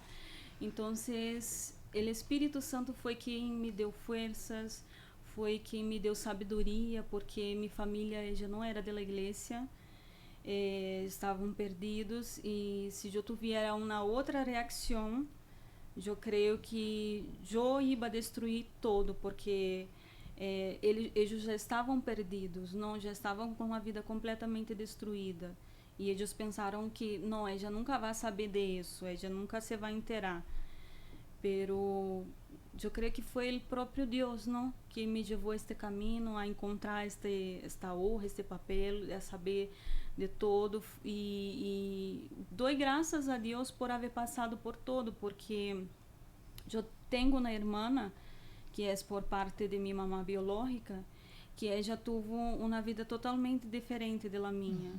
Entonces, el Espírito Santo foi quem me deu forças, foi quem me deu sabedoria, porque minha família já não era da igreja, estavam perdidos, e se eu tivesse uma outra reação, eu creio que eu ia destruir todo, porque eles já estavam perdidos, não, já estavam com a vida completamente destruída, e eles pensaram que não, ela nunca vai saber disso, ela nunca se vai enterar. Pero eu creio que foi o próprio Deus, não, que me levou este caminho a encontrar esta honra, este papel, a saber de todo, e dou graças a Deus por haver passado por todo, porque eu tenho uma irmã que é por parte de minha mamã biológica, que ela teve uma vida totalmente diferente da minha,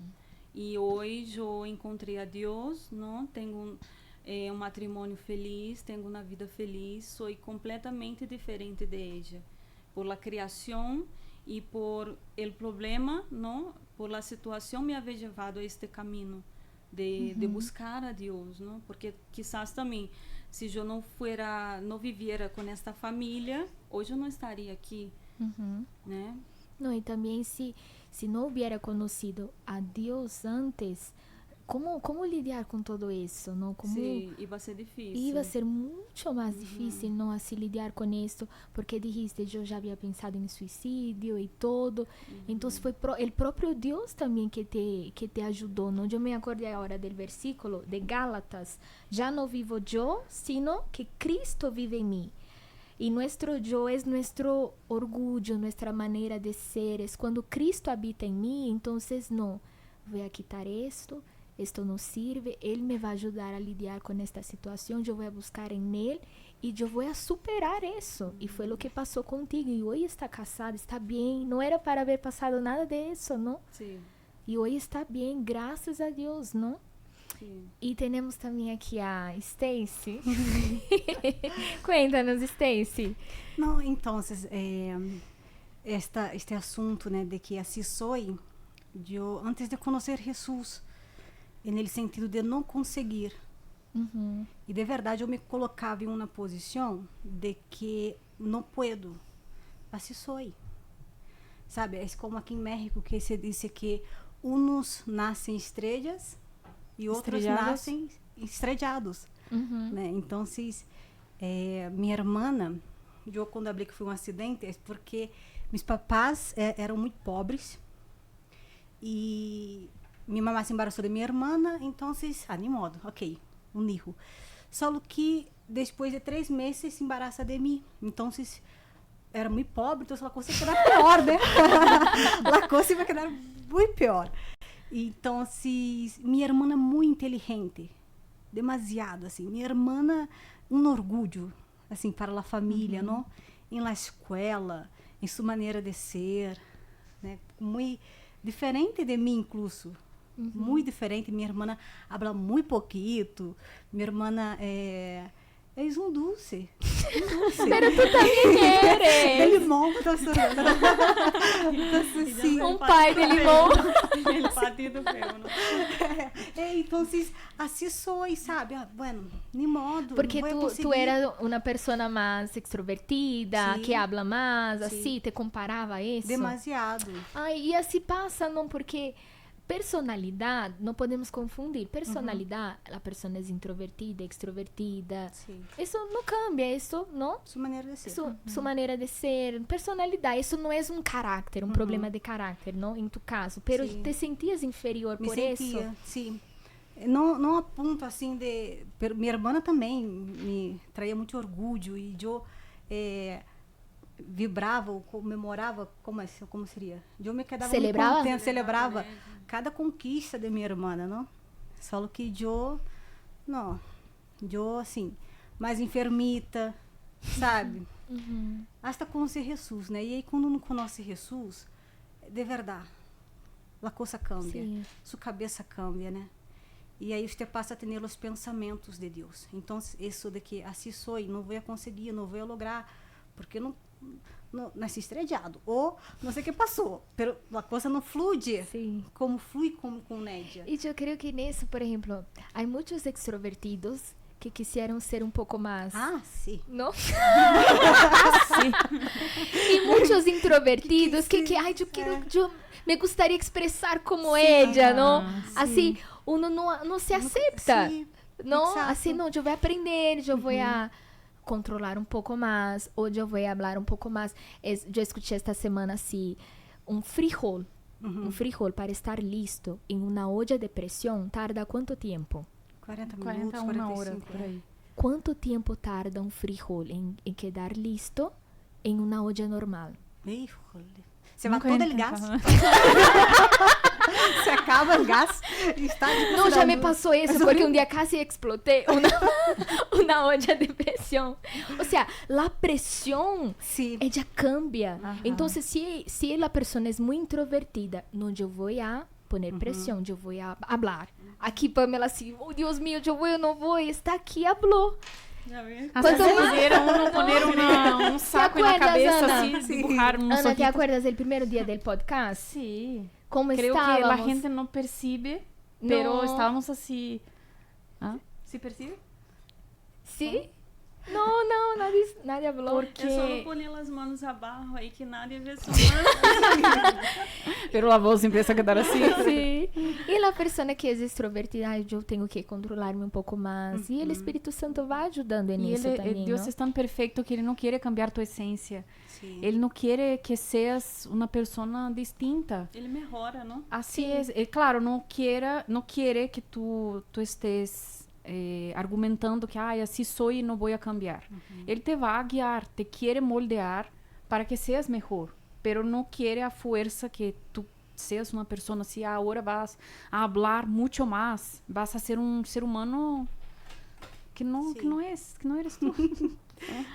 e hoje eu encontrei a Deus, não, tenho um matrimônio feliz, tenho uma vida feliz, sou completamente diferente de ella, por la criação e por el problema, não, por la situação me haver levado a este caminho de buscar a Deus, não, porque quizás também se eu não viviera com esta família, hoje eu não estaria aqui, né? Não, e também se não hubiera conocido a Deus antes, ¿Cómo lidiar con todo eso? ¿No? Sí, iba a ser difícil. Iba a ser mucho más difícil, ¿no? Así lidiar con esto, porque dijiste, yo ya había pensado en suicidio y todo. Entonces fue el propio Dios también que te ayudó, ¿no? Yo me acordé ahora del versículo de Gálatas, ya no vivo yo, sino que Cristo vive en mí. Y nuestro yo es nuestro orgullo, nuestra manera de ser. Es cuando Cristo habita en mí, entonces no, voy a quitar esto no sirve, Él me va a ayudar a lidiar con esta situación, yo voy a buscar en Él y yo voy a superar eso. Y fue lo que pasó contigo, y hoy está casada, está bien, no era para haber pasado nada de eso, ¿no? Sí. Y hoy está bien, gracias a Dios, ¿no? Sí. Y tenemos también aquí a Stacy. Cuéntanos, Stacy. Não, então, este assunto, né, de que assim soy, eu antes de conhecer Jesus, no sentido de não conseguir. E de verdade eu me colocava em uma posição de que não puedo. Assim soy. Sabe, é como aqui em México que se diz que uns nascem estrelas e outros nascem estrellados. Né? Então, minha irmã, eu quando falei que foi um acidente, é porque meus papás eram muito pobres e minha mamá se embaraçou de minha irmã, então, ni modo, ok, um hijo. Só que depois de 3 meses se embaraça de mim. Então, era muito pobre, então a coisa vai quedar pior, né? A coisa vai quedar muito pior. Então, minha irmã é muito inteligente, demasiado, assim. Minha irmã um orgulho, assim, para a família, não? Em la escola, em sua maneira de ser, né? Muito diferente de mim, incluso. Muito diferente. Minha irmã habla muito pouquito. Minha irmã é um dulce. Pero tú también eres. De limão, então, sim. Un pai de limão. El patido feo, ¿no? Então, assim sou, sabe? Bueno, ni modo. Porque não vou tú conseguir. eras una persona más extrovertida, Sí. que habla más, Sí. así, te comparava a eso. Demasiado. Ai, e assim passa, não? Porque personalidade, não podemos confundir. Personalidade, a pessoa é introvertida, extrovertida. Sim. Isso não cambia, isso não? Sua maneira de ser. Sua maneira de ser, personalidade. Isso não é um caráter, um problema de caráter, não? Em tu caso. Pero Sim. te sentias inferior Me por sentia, isso? sim. Não a ponto assim de... Minha irmã também me traía muito orgulho e eu vibrava ou comemorava, como seria? Eu me quedava Celebrava? muito contente, celebrava cada conquista de minha irmã, não? Só que eu assim, mais enfermita, sabe? Hasta conhecer Jesus, né? E aí quando não conhece Jesus, de verdade, a coisa cambia, Sim. sua cabeça cambia, né? E aí você passa a ter os pensamentos de Deus. Então, isso de que assim sou, não vou conseguir, não vou lograr, porque não nasci estrellado, ou não sei o que passou, pero a coisa não flui Sim. como flui com Nédia. E eu creio que nisso, por exemplo, há muitos extrovertidos que quisieram ser um pouco mais... Ah, sim. ¿No? Y muchos introvertidos que ay, yo me gustaría expresar como ella, ¿no? Así, uno no se acepta, Sim, ¿no? exato. Así, no, yo voy a aprender, yo voy a controlar un poco más, o yo voy a hablar un poco más. Yo escuché esta semana así, un frijol para estar listo en una olla de presión, ¿tarda cuánto tiempo? 40 40 minutos, uma 45. hora, por aí. ¿Cuánto tiempo tarda un frijol en quedar listo en una olla normal? Híjole. Se vai Nunca todo ia o gás. tentar. Se acaba o gás. Está No, ya me pasó eso porque un día casi exploté una olla de presión. O sea, la presión, Sim. ella cambia. Ajá. Entonces, si la persona es muy introvertida, no, yo voy a poner presión, yo voy a hablar. Aquí Pamela así, oh Dios mío, yo voy o no voy, está aquí, habló. Ya ves. Hasta Quanto mais- fizeram uno poner um saco na acuerdas, cabeça, Ana? assim, Sim. dibujar um Ana, ¿te sorriso. acuerdas del primer día del podcast? Sí. ¿Cómo Creo que estábamos? la gente no percibe, No. pero estábamos así. ¿Ah? ¿Sí percibe? ¿Sí? No, nadie habló. Porque... É só não pôr as mãos abaixo aí que nadie vê sua mão. Pero a voz empieza a quedar assim. Sí. Y la persona que es extrovertida, ay, yo tengo que controlarme un poco más. Y el Espíritu Santo va ayudando en E eso también, Deus ¿no? é tão perfeito que Ele não quer cambiar tua essência. Sim. Ele não quer que seas uma pessoa distinta. Ele melhora, não? Assim é. Claro, não quer que tu estés argumentando que assim sou e não vou a cambiar. Ele te vai guiar, te quer moldear para que seas melhor, pero não quer a força que tu seas uma pessoa assim, agora vas a hablar muito mais, vas a ser um ser humano que não eres tu.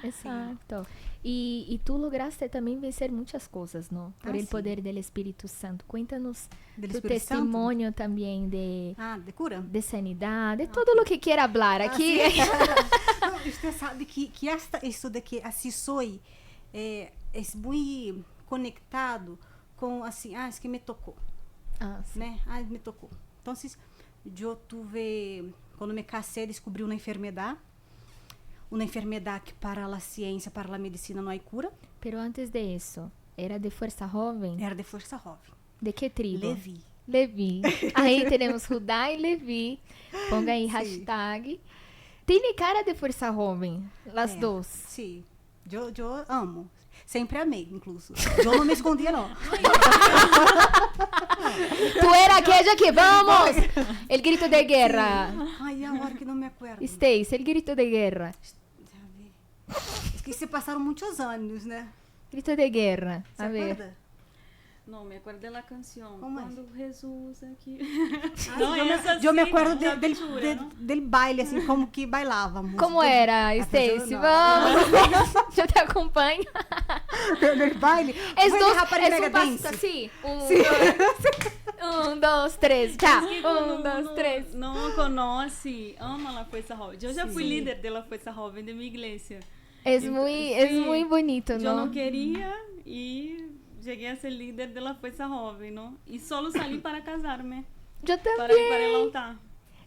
Exacto. Y tú lograste también vencer muchas cosas, ¿no? Por Ah, el sí. poder del Espíritu Santo. Cuéntanos Del tu Espíritu Santo? testimonio también de cura? de sanidad, de todo lo que quiera hablar aquí. Não, você sabe que isso de que assim sou é muito conectado com assim, es que me tocou, Ah, sí. né? Me tocou. Então, eu tive, quando me casei, descobri uma enfermidade que para a ciência, para a medicina não há cura. Pero antes de eso, ¿era de Fuerza Joven? Era de força jovem. ¿De qué tribu? Levi. Levi. Ahí tenemos Judá y Levi. Ponga ahí Sí. hashtag. Tiene cara de Fuerza Joven, las dos. Sim. Eu amo. Sempre amei, incluso. Eu não me escondia, não. Tu era aquella que vamos! El grito de guerra. Ai, agora que não me acuerdo. Stacy, el grito de guerra. Deixa eu ver. Es que se passaram muitos anos, né? Grito de guerra. Você A ver. acuerda? No, me acuerdo de la canción. ¿Cómo es? Cuando Jesús aquí. Eu me acuerdo del baile, assim, como que bailávamos. Como era, Ah, Stacy? não. Vamos! Eu te acompanho. Del baile. Es Foi de dos, rapariga es un dance. pasito así. Un, dos, tres. Ya. Es que Un, dos, tres. No conoce, ama la Fuerza Joven. Yo ya fui Sí. líder de la Fuerza Joven de mi iglesia. Es Ent- muy, muy bonito, Yo ¿no? no quería y llegué a ser líder de la Fuerza Joven, ¿no? Y solo salí para casarme, Yo para ir para el también. altar.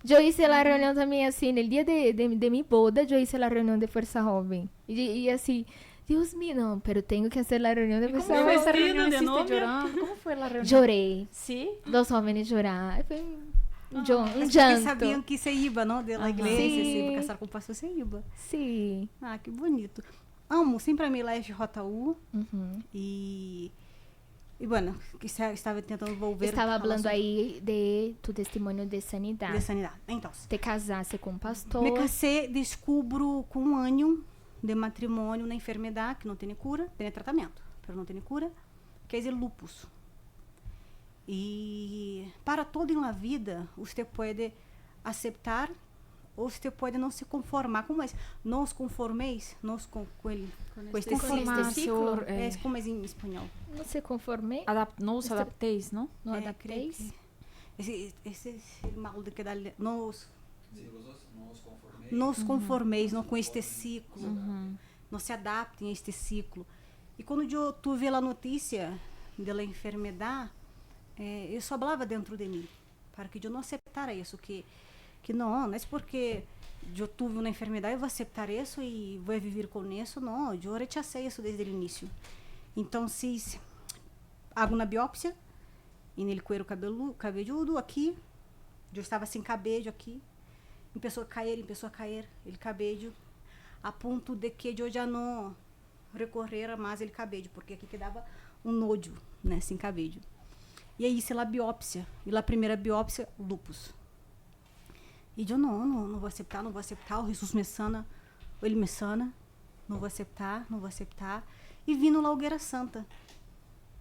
Yo hice la reunión también así, en el día de mi boda, yo hice la reunión de Fuerza Joven. Y así, Dios mío, no, pero tengo que hacer la reunión de Fuerza ¿Cómo fue esa Joven. Vestido reunión? de ¿Hiciste novia? llorar? ¿Cómo fue la reunión? Lloré. ¿Sí? Dos jóvenes llorar. Foi um Porque llanto. sabiam que você iba, não? Da Aham. igreja, você Sim. ia casar com o pastor, você iba. Sim. Ah, que bonito. Amo, sempre amei lá FJU Uhum. e bueno, que estava tentando envolver. Estava falar falando sobre- aí de tu testemunho de sanidade. de sanidade. Então, Te casasse com um pastor. me casei, descubro com 1 ano de matrimônio na enfermidade que não tem cura, tem tratamento, mas não tem cura, que é o lupus. E para todo na vida, você pode aceitar ou você pode não se conformar. Como é? Não os conformeis, não os com ele. Com este Conformar, ciclo? senhor, É, como é em espanhol? Não se conformei? Não os adapteis, não? Não É, adapteis? creio que- esse é o mal de que dá nos conformeis, não com este ciclo, não se adaptem a este ciclo. E quando eu tive a notícia da enfermidade, eu só falava dentro de mim, para que eu não aceitara isso, que não é porque eu tive uma enfermidade, eu vou aceitar isso e vou viver com isso, não, eu rechacei isso desde o início. Então, se hago uma biópsia, e nele couro cabelludo aqui, eu estava sem cabelo aqui, começou a cair ele cabelo, a ponto de que eu já não recorrera mais ele cabelo, porque aqui quedava um nojo, né, sem cabelo. E aí hice a biópsia, e a primeira biópsia, lupus. E eu não vou aceitar, o Jesus me sana, ele me sana, não vou aceitar. E vim na Hogueira Santa,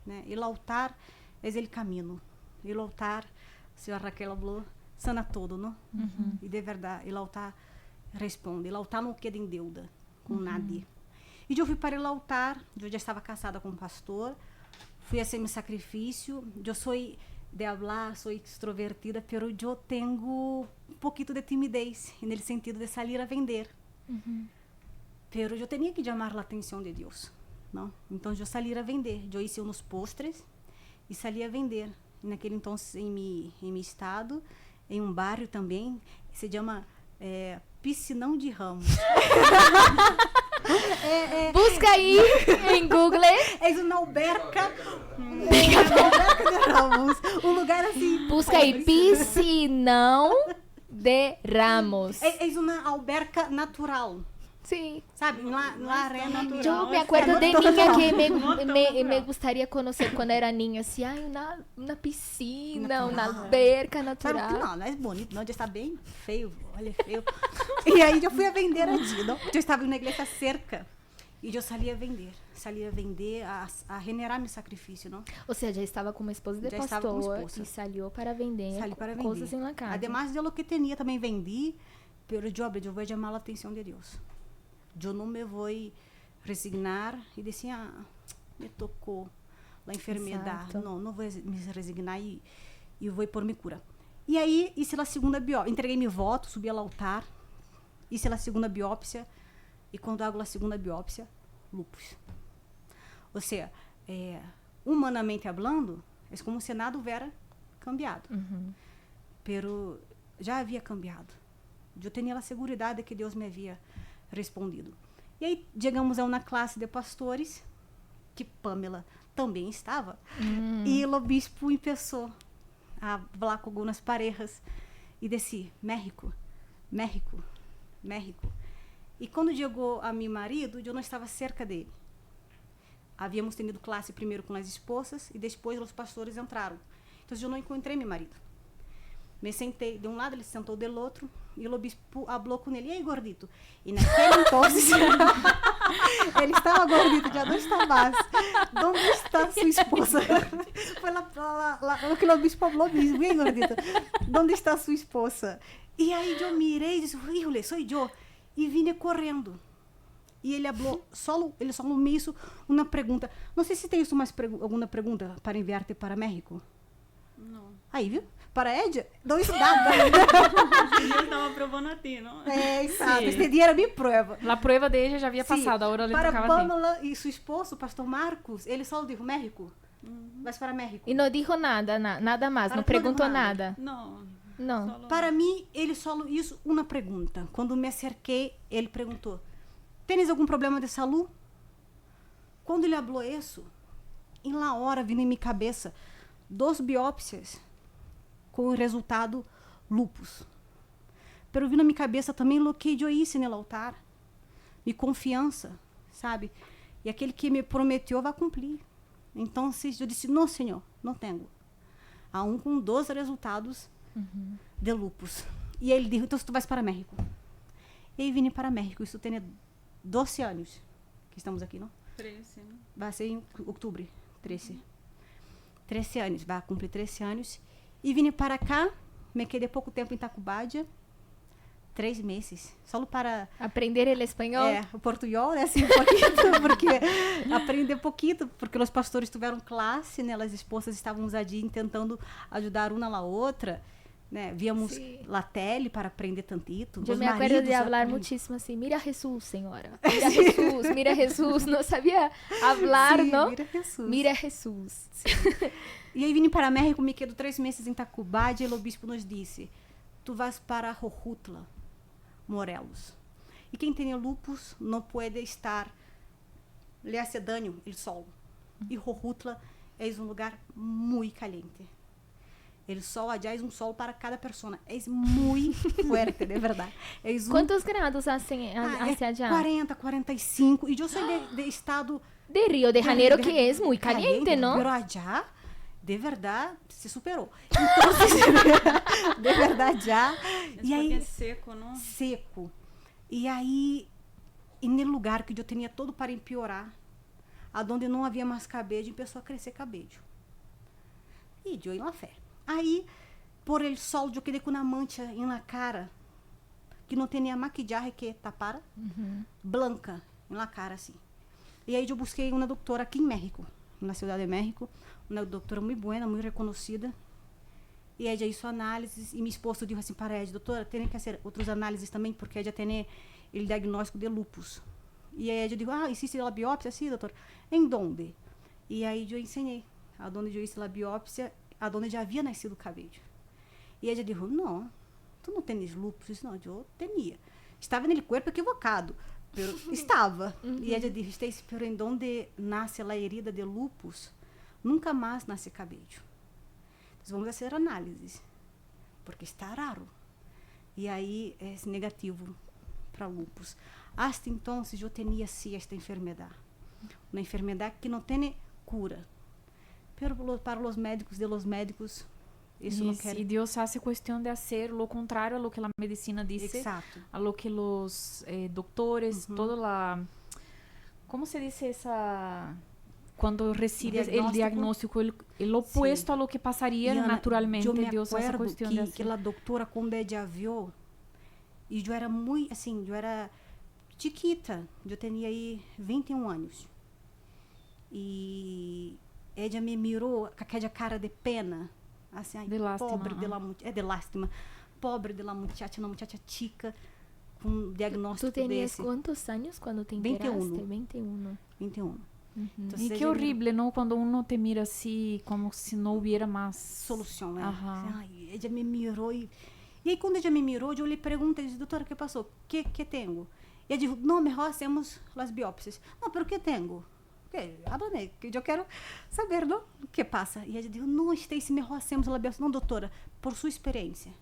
né, e o altar é o caminho, e o altar, a senhora Raquel falou, sana todo, não? E de verdade, o altar responde, o altar não queda em deuda com nada. E eu fui para o altar, eu já estava casada com um pastor, fui a ser meu sacrifício, eu sou de hablar, sou extrovertida, pero eu tenho um pouquinho de timidez, no sentido de sair a vender. Pero eu tinha que chamar a atenção de Deus, não? Então eu saí a vender, eu hice uns postres e saí a vender. E naquele então em meu estado, em um bairro também, se chama Piscinão de Ramos. Busca aí em Google. É uma alberca, alberca de Ramos, um lugar assim. Busca aí Piscinão de Ramos. É uma alberca natural, Sim. sabe? Na arena natural. Eu me acuerdo de niña que me gustaría conocer quando era niña, assim, ai, uma piscina, uma alberca Sabe que natural. não é bonito, não, já está bem feio, olha, feio. E aí eu fui a vender aqui, não? Eu estava na igreja cerca e eu saí a vender, a generar meu sacrifício, não? Ou seja, já estava com uma esposa de Já estava com pastor esposa. e saiu para vender Salí para vender. coisas em la casa. Además de lo que tinha, também vendi, pero eu vou chamar a atenção de Deus. Eu não me vou resignar e dizer, me tocou a enfermidade. Exato. Não vou me resignar e vou por me cura. E aí, hice a segunda biópsia. Entreguei meu voto, subi ao altar, hice a segunda biópsia, e quando hago a segunda biópsia, lupus. Ou seja, humanamente falando, é como se nada houvera cambiado. Pero já havia cambiado. Eu tinha a segurança que Deus me havia respondido. E aí chegamos a uma classe de pastores que Pamela também estava e o bispo começou a falar com algumas parejas e disse México. E quando chegou a meu marido, eu não estava cerca dele. Havíamos tenido classe primeiro com as esposas e depois os pastores entraram. Então eu não encontrei meu marido. Me sentei de um lado, ele se sentou do outro e o bispo falou com ele: "E aí, gordito?" E naquele entonces ele estava gordito, já não está mais. Onde está sua esposa? Foi lá o que o bispo falou mesmo: "E aí, gordito? Onde está sua esposa?" E aí eu mirei e disse: "Híjole, sou eu." E vim correndo. E ele só me hizo uma pergunta. Não sei se tem alguma pergunta para enviar-te para México. Não. Aí, viu? Para Ed, não isso nada. Eu estava provando a ti, não? Exato. Este dia era minha prova. A prueba de ella já havia passado, agora ele para tocava Pamela e seu esposo, o pastor Marcos, ele só disse México. Vas para México. E não dijo nada, nada mais, Para não que não perguntou dijo nada? nada. Não. Não. Solo- Para mim, ele só hizo uma pergunta. Quando me acerquei, ele perguntou: "Tens algum problema de saúde?" Quando ele falou isso, em la hora vindo em minha cabeça 2 biópsias com o resultado lupus. Pero vindo na minha cabeça também o que eu hice no altar. Me confiança, sabe? E aquele que me prometeu vai cumprir. Então, eu disse: "Não, Senhor, não tenho." Aún com 12 resultados de lupus. E ele disse: "Então, tu vais para México." E aí vim para México. Isso tem 12 anos que estamos aqui, não? 13, né? Vai ser em outubro, 13. 13 anos, vai cumprir 13 anos. E vim para cá, me quedei pouco tempo em Tacubaya, 3 meses. Só para Aprender el espanhol? o portunhol, né? Assim, um pouquinho, porque aprender pouquinho, porque os pastores tiveram classe, né? As esposas estávamos ali tentando ajudar uma na outra, né? Víamos la tele para aprender tantito. Eu Os me acuerdo de maridos falar aprendem. muchísimo assim: "Mira Jesús, senhora. Mira Jesús, mira Jesús." Não sabia falar, Sim, não? mira Jesus. Mira Jesús. E aí vim para México, me quedo 3 meses em Tacubaya e o bispo nos disse: "Tu vas para Jojutla, Morelos. E quem tem lupus não pode estar, lhe hace daño el sol. E Jojutla é um lugar muito caliente. El sol allá é um sol para cada pessoa. É muito forte, de verdade. Quantos grados hacen hacia allá? 40, 45. E eu sou de estado De Rio de Janeiro, que é muito caliente, não? Pero allá, de verdade, se superou. Então, de verdade, já. E aí, É seco, não? seco. E aí, e no lugar que eu tinha todo para empeorar, aonde não havia mais cabelo, começou a crescer cabelo. E eu em la fé. Aí, por el sol, eu quedei com uma mancha na cara, que não tinha maquiagem que tapara, branca, na cara, assim. E aí eu busquei uma doutora aqui em México, na Cidade de México, uma doutora muito boa, muito reconhecida. E ela hizo análises e meu esposo disse assim para ela: "Doutora, tem que fazer outras análises também, porque ela tem o diagnóstico de lupus." E aí eu digo: "Ah, existe a biópsia?" "Sim, doutor." "Em onde?" E aí eu ensinei aonde eu hice a biópsia, aonde já havia nascido o cabelo. E ela disse: "Não, tu não tens lupus." Eu disse: "Não, eu tinha. Estava no corpo equivocado." Pero estava. E ela disse: "Stacy, pero em onde nasce a herida de lupus, nunca mais nasce cabelo. Então, vamos fazer análises, porque está raro." E aí é negativo para lupus. Hasta então, eu tinha sim esta enfermidade. Uma enfermidade que não tem cura. Pero para os médicos, isso não quer. Y Dios hace cuestión de hacer lo contrario a lo que la medicina dice, Exato. a lo que los doctores, toda la... ¿Cómo se dice esa...? Cuando recibes el diagnóstico, el opuesto a lo que pasaría naturalmente, Dios hace cuestión de hacer. Que a doutora, quando ela viu, e eu era muito, assim, eu era chiquita, eu tinha aí 21 anos. E ela me mirou com aquela cara de pena, assim, de lástima, pobre de lástima, pobre de la muchacha, uma muchacha chica, com um diagnóstico ¿Tú tenías desse. cuántos años cuando te 21. enteraste? 21. 21. Então, Y qué horrible, ¿no? Cuando uno te mira así, como si no hubiera más solução, né? Aham. Ai, ela me mirou e aí quando ela me mirou, eu lhe perguntei, disse: "Doutora, o que passou? Que tenho?" E ela disse: "Não, melhor hacemos as biópsias." "Não, pero que tenho?" "Háblame, que eu quero saber, não? O que passa?" E ela disse: "Não, Stacy, melhor hacemos a biópsia." "Não, doutora, por sua experiência,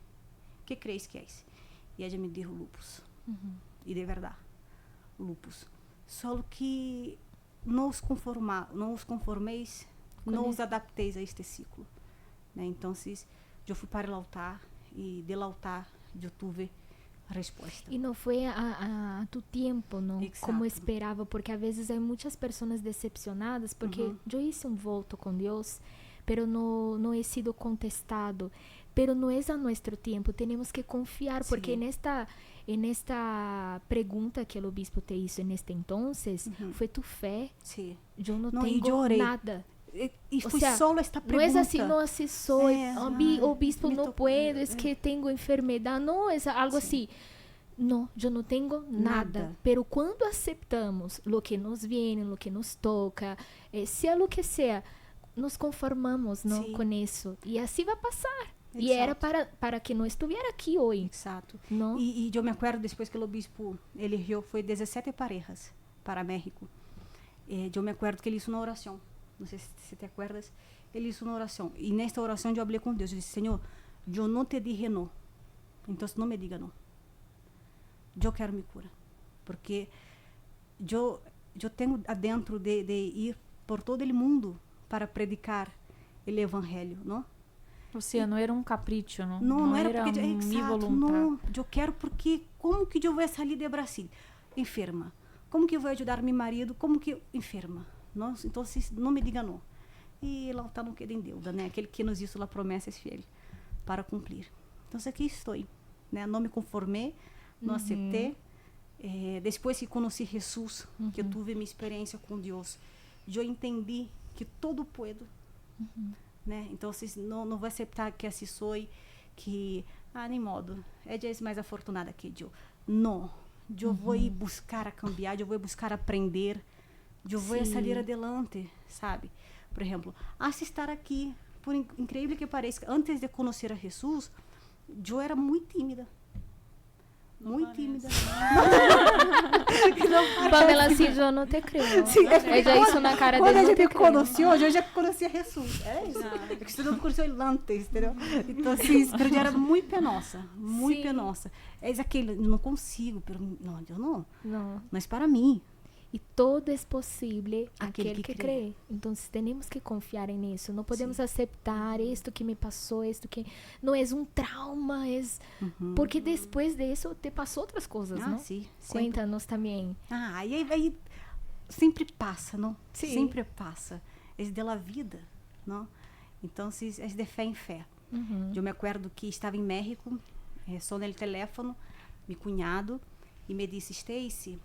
que crees que é?" E ela me disse lupus. E de verdade. lupus. Só que não os conformeis, não os adapteis a este ciclo. Né? Então, eu fui para o altar e do altar eu tive a resposta. E não foi a tu tempo, não? Exato. Como esperava, porque às vezes há muitas pessoas decepcionadas, porque eu hice voto com Deus, pero não he sido contestado. Pero não é a nosso tempo, temos que confiar, porque nesta pergunta que o bispo te hizo neste entonces, foi tu fé. Sí. Eu não No, y tenho yo oré. nada. E O foi sea, só esta Não pergunta. é assim, não se sou, o bispo me não tocou, puedo, é que tenho enfermidade, não, é algo assim. Não, eu não tenho nada. Pero quando aceitamos o que nos vem, o que nos toca, seja o que seja, nos conformamos, não, com isso. E assim vai passar. E era para que não estivesse aqui hoje. Exato. Não? E eu me acuerdo, depois que o bispo eligió, foi 17 parejas para México. Eu me acuerdo que ele hizo uma oração. Não sei se te acuerdas. Ele hizo uma oração. E nesta oração eu falei com Deus. Eu disse, Senhor, eu não te dije não. Então não me diga não. Eu quero me cura. Porque eu tenho adentro de ir por todo o mundo para predicar o evangelho, não? Ou seja, não era um capricho, não? Não era porque mi exato, não, eu quero porque como que eu vou sair de Brasil enferma? Como que eu vou ajudar meu marido? Como que enferma? Não? Então não me diga não. E lá está não queda em deuda, né? Aquele que nos hizo a promessa é fiel para cumprir. Então aqui estou, né? Não me conformei, não aceitei. Depois que conheci Jesus, que eu tive minha experiência com Deus, eu entendi que todo puedo. Né? Então, não vou aceitar que assim sou, que, nem modo, ela é mais afortunada que eu. Não, eu vou buscar a cambiar, eu vou buscar aprender, eu vou sair adelante, sabe? Por exemplo, se estar aqui, por incrível que pareça, antes de conhecer a Jesus, eu era muito tímida. Muito tímida. Pamela, assim, eu não te creio. Sim, eu já isso na cara quando dele, a não gente te creio. conheceu, eu já conhecia Jesus. É isso. É que você não conheceu ele antes, entendeu? Então, assim, eu era muito penosa. Muito penosa. É aquele, eu não consigo, não, eu não. Não. Mas para mim. E todo é possível Aquele aquele que crê. Então, temos que confiar nisso. Não podemos aceitar isto que me passou, isto que não é um trauma, porque depois disso te passou outras coisas, não? Sim. Conta-nos também. E aí sempre passa, não? Sim. Sempre passa. É da vida, não? Então, é de fé em fé. Eu me acuerdo que estava em México, só no telefone, meu cunhado, e me disse, Stacy,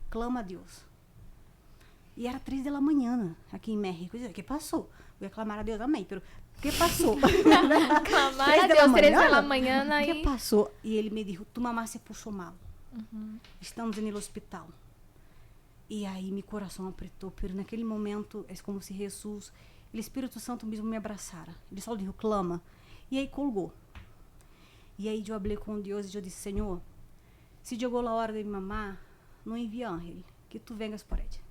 clama a Deus. E era 3 da manhã aqui em México. Eu disse, o que passou? Eu ia clamar a Deus, amém. Pero, o que passou? Clamar a Deus 3 da manhã. O que passou? E ele me disse, tu mamá se puxou mal. Estamos no hospital. E aí meu coração apertou. Pero naquele momento, é como se Jesus, o Espírito Santo mesmo me abraçara. Ele só disse, clama. E aí colgou. E aí eu falei com Deus e eu disse, Senhor, se chegou a hora de mamar, não envia ángel, que tu vengas por ele.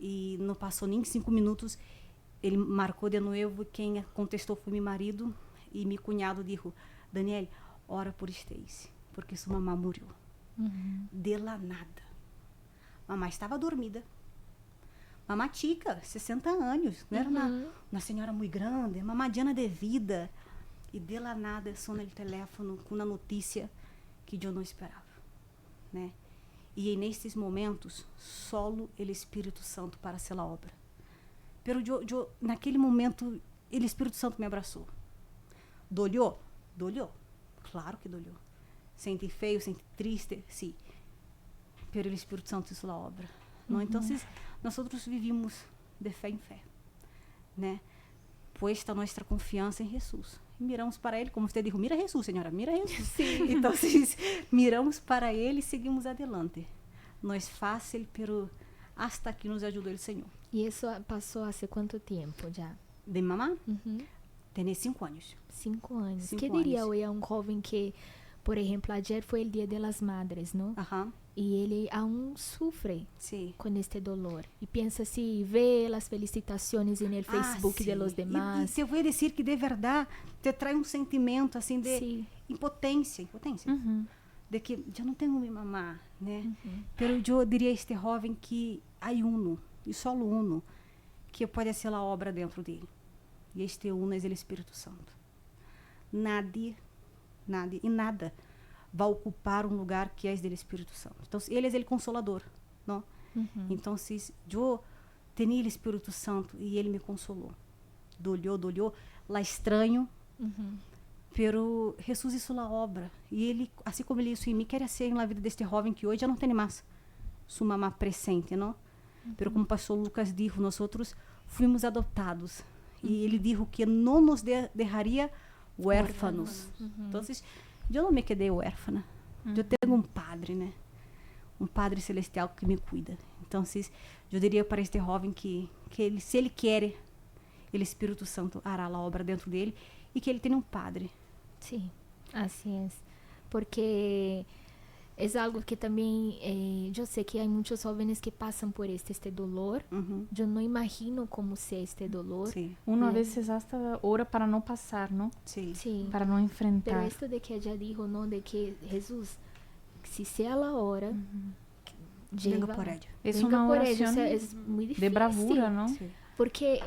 E não passou nem 5 minutos, ele marcou de novo, quem contestou foi meu marido, e meu cunhado disse, Daniel, ora por Stacy, porque sua mamá morreu. De la nada. Mamá estava dormida. Mamá chica, 60 anos, não era uma senhora muito grande, mamá Diana de vida. E de la nada, sona o telefone com uma notícia que eu não esperava, né? E nesses momentos, solo o Espírito Santo para ser a obra. Pero naquele momento, o Espírito Santo me abraçou. Dolhou? Dolhou. Claro que dolhou. Senti feio, senti triste, sim. Pero o Espírito Santo fez a obra. Não? Então, nós outros vivimos de fé em fé, né? Puesta nossa confiança em Jesus. E miramos para Ele, como você disse, mira Jesus, senhora, mira Jesus. Sim. Então, miramos para Ele e seguimos adelante. Não é fácil, pero hasta aqui nos ajudou o Senhor. E isso passou há quanto tempo já? De mamá? Tem 5 anos. 5 anos. 5 que diria anos. hoje a um jovem que, por exemplo, ayer foi o Dia das Madres, não? E ele aún sofre com este dolor. E pensa se vê as felicitações no Facebook de los demás. E te vou dizer que de verdade te traz um sentimento assim de impotência. de que eu não tenho minha mamá, né? Pero eu diria a este jovem que há uno, e só uno, que pode ser a obra dentro dele. E este uno é o Espírito Santo. Nada e nada vai ocupar um lugar que é do Espírito Santo. Então, ele é o Consolador, não? Então, se eu tinha o Espírito Santo e ele me consolou, dolhou, lá estranho, pero Jesus hizo a obra e ele, assim como ele hizo em mim, quer ser na vida deste jovem que hoje já não tem mais sua mamá presente, não? Pero como o pastor Lucas disse, nós outros fomos adotados e ele disse que não nos deixaria huérfanos. Então, eu não me quedei huérfana. Eu tenho um padre, né? Um padre celestial que me cuida. Então, eu diria para este jovem que ele, se ele quer, o Espírito Santo hará a obra dentro dele e que ele tem um padre. Sí, así es. Porque es algo que también, yo sé que hay muchos jóvenes que pasan por este dolor. Yo no imagino cómo sea este dolor. Sí. Uno a veces hasta ora para no pasar, ¿no? Sí. Sí. Para no enfrentar. Pero esto de que ella dijo, ¿no? De que Jesús, si sea la hora, Venga por ella. Es venga una por ella. oración O sea, es muy difícil. de bravura, ¿no? Sí. Porque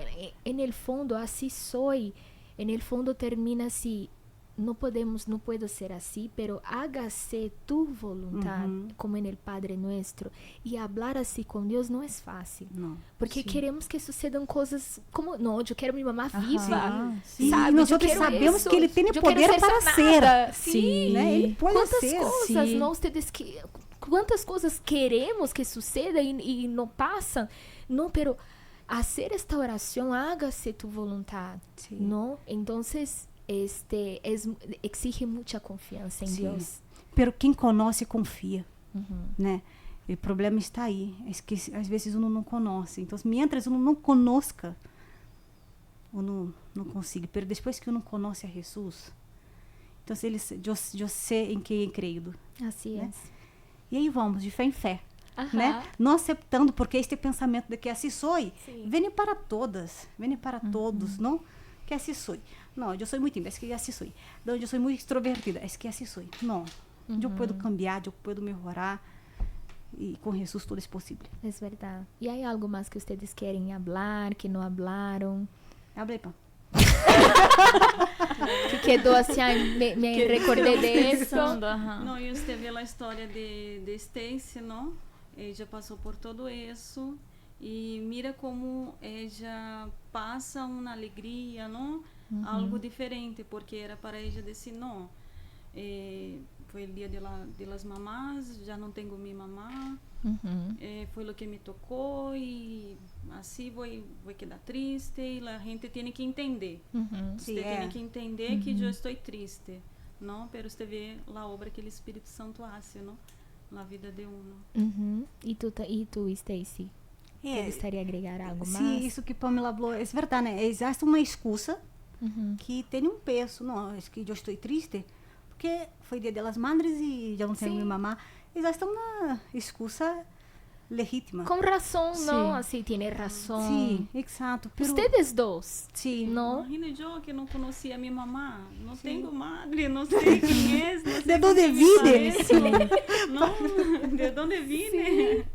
en el fondo, así soy. En el fondo termina así. No puedo ser así, pero hágase tu voluntad, como en el Padre Nuestro. Y hablar así con Dios no es fácil. Não. Porque queremos que sucedam coisas como, não, eu quero minha mamá viva, E sabe? nós Eu outros quero sabemos isso, que ele tem eu quero poder para sanada. ser. Sim. Né? Ele pode Quantas ser. coisas, sim. não, quantas coisas queremos que suceda e não passam. Não, pero hacer esta oração, hágase tu voluntad, Sí. não? Então, exige muita confiança em Sim. Deus. Pero quem conhece confia, né? O problema está aí, é que às vezes uno não conhece. Então, mientras uno não conosca, uno não consegue. Pero depois que uno conhece a Jesus, então eu sei em quem é creído. Assim Né? é. E aí vamos, de fé em fé. Aham. Né? Não aceitando, porque este pensamento de que assim sou, Sim. vem para todas, vem para todos, não? Que assim sou. Não, eu sou muito tímida, é que assim sou. Não, eu sou muito extrovertida, é que assim sou. Não, eu posso cambiar, eu posso melhorar, e com Jesus tudo é possível. É verdade. E há algo mais que vocês querem falar, que não falaram? Abre aí, pão. Que quedou assim, ai, me recordei disso. Pensando, ajá. No, y usted ve la historia de Stacy, ¿no? Ella pasó por todo eso y mira cómo ella pasa una alegría, ¿no? Algo diferente, porque era para ella decir, no, fue el día de las mamás, ya no tengo mi mamá, fue lo que me tocó y así voy a quedar triste y la gente tiene que entender. Sí, Usted tiene que entender que yo estoy triste, ¿no? Pero usted ve la obra que el Espíritu Santo hace, ¿no? Na vida de uno. E tu, Stacy? ¿Te gustaría agregar algo Sim, mais? isso que Pamela falou, é verdade, né? Existe uma excusa que tem um peso. Não, é que eu estou triste porque foi dia das madres e já não tenho minha mamá. Existe uma excusa legítima. Com razão, não? Sim. Assim, tiene razão. Sim, exato. Pero, Ustedes dos, sim. não? Imagina yo que no conocía a mi mamá, no tengo madre, no sé quién es, no sé ¿De con dónde quién me viene? pareço, no, de dónde vine.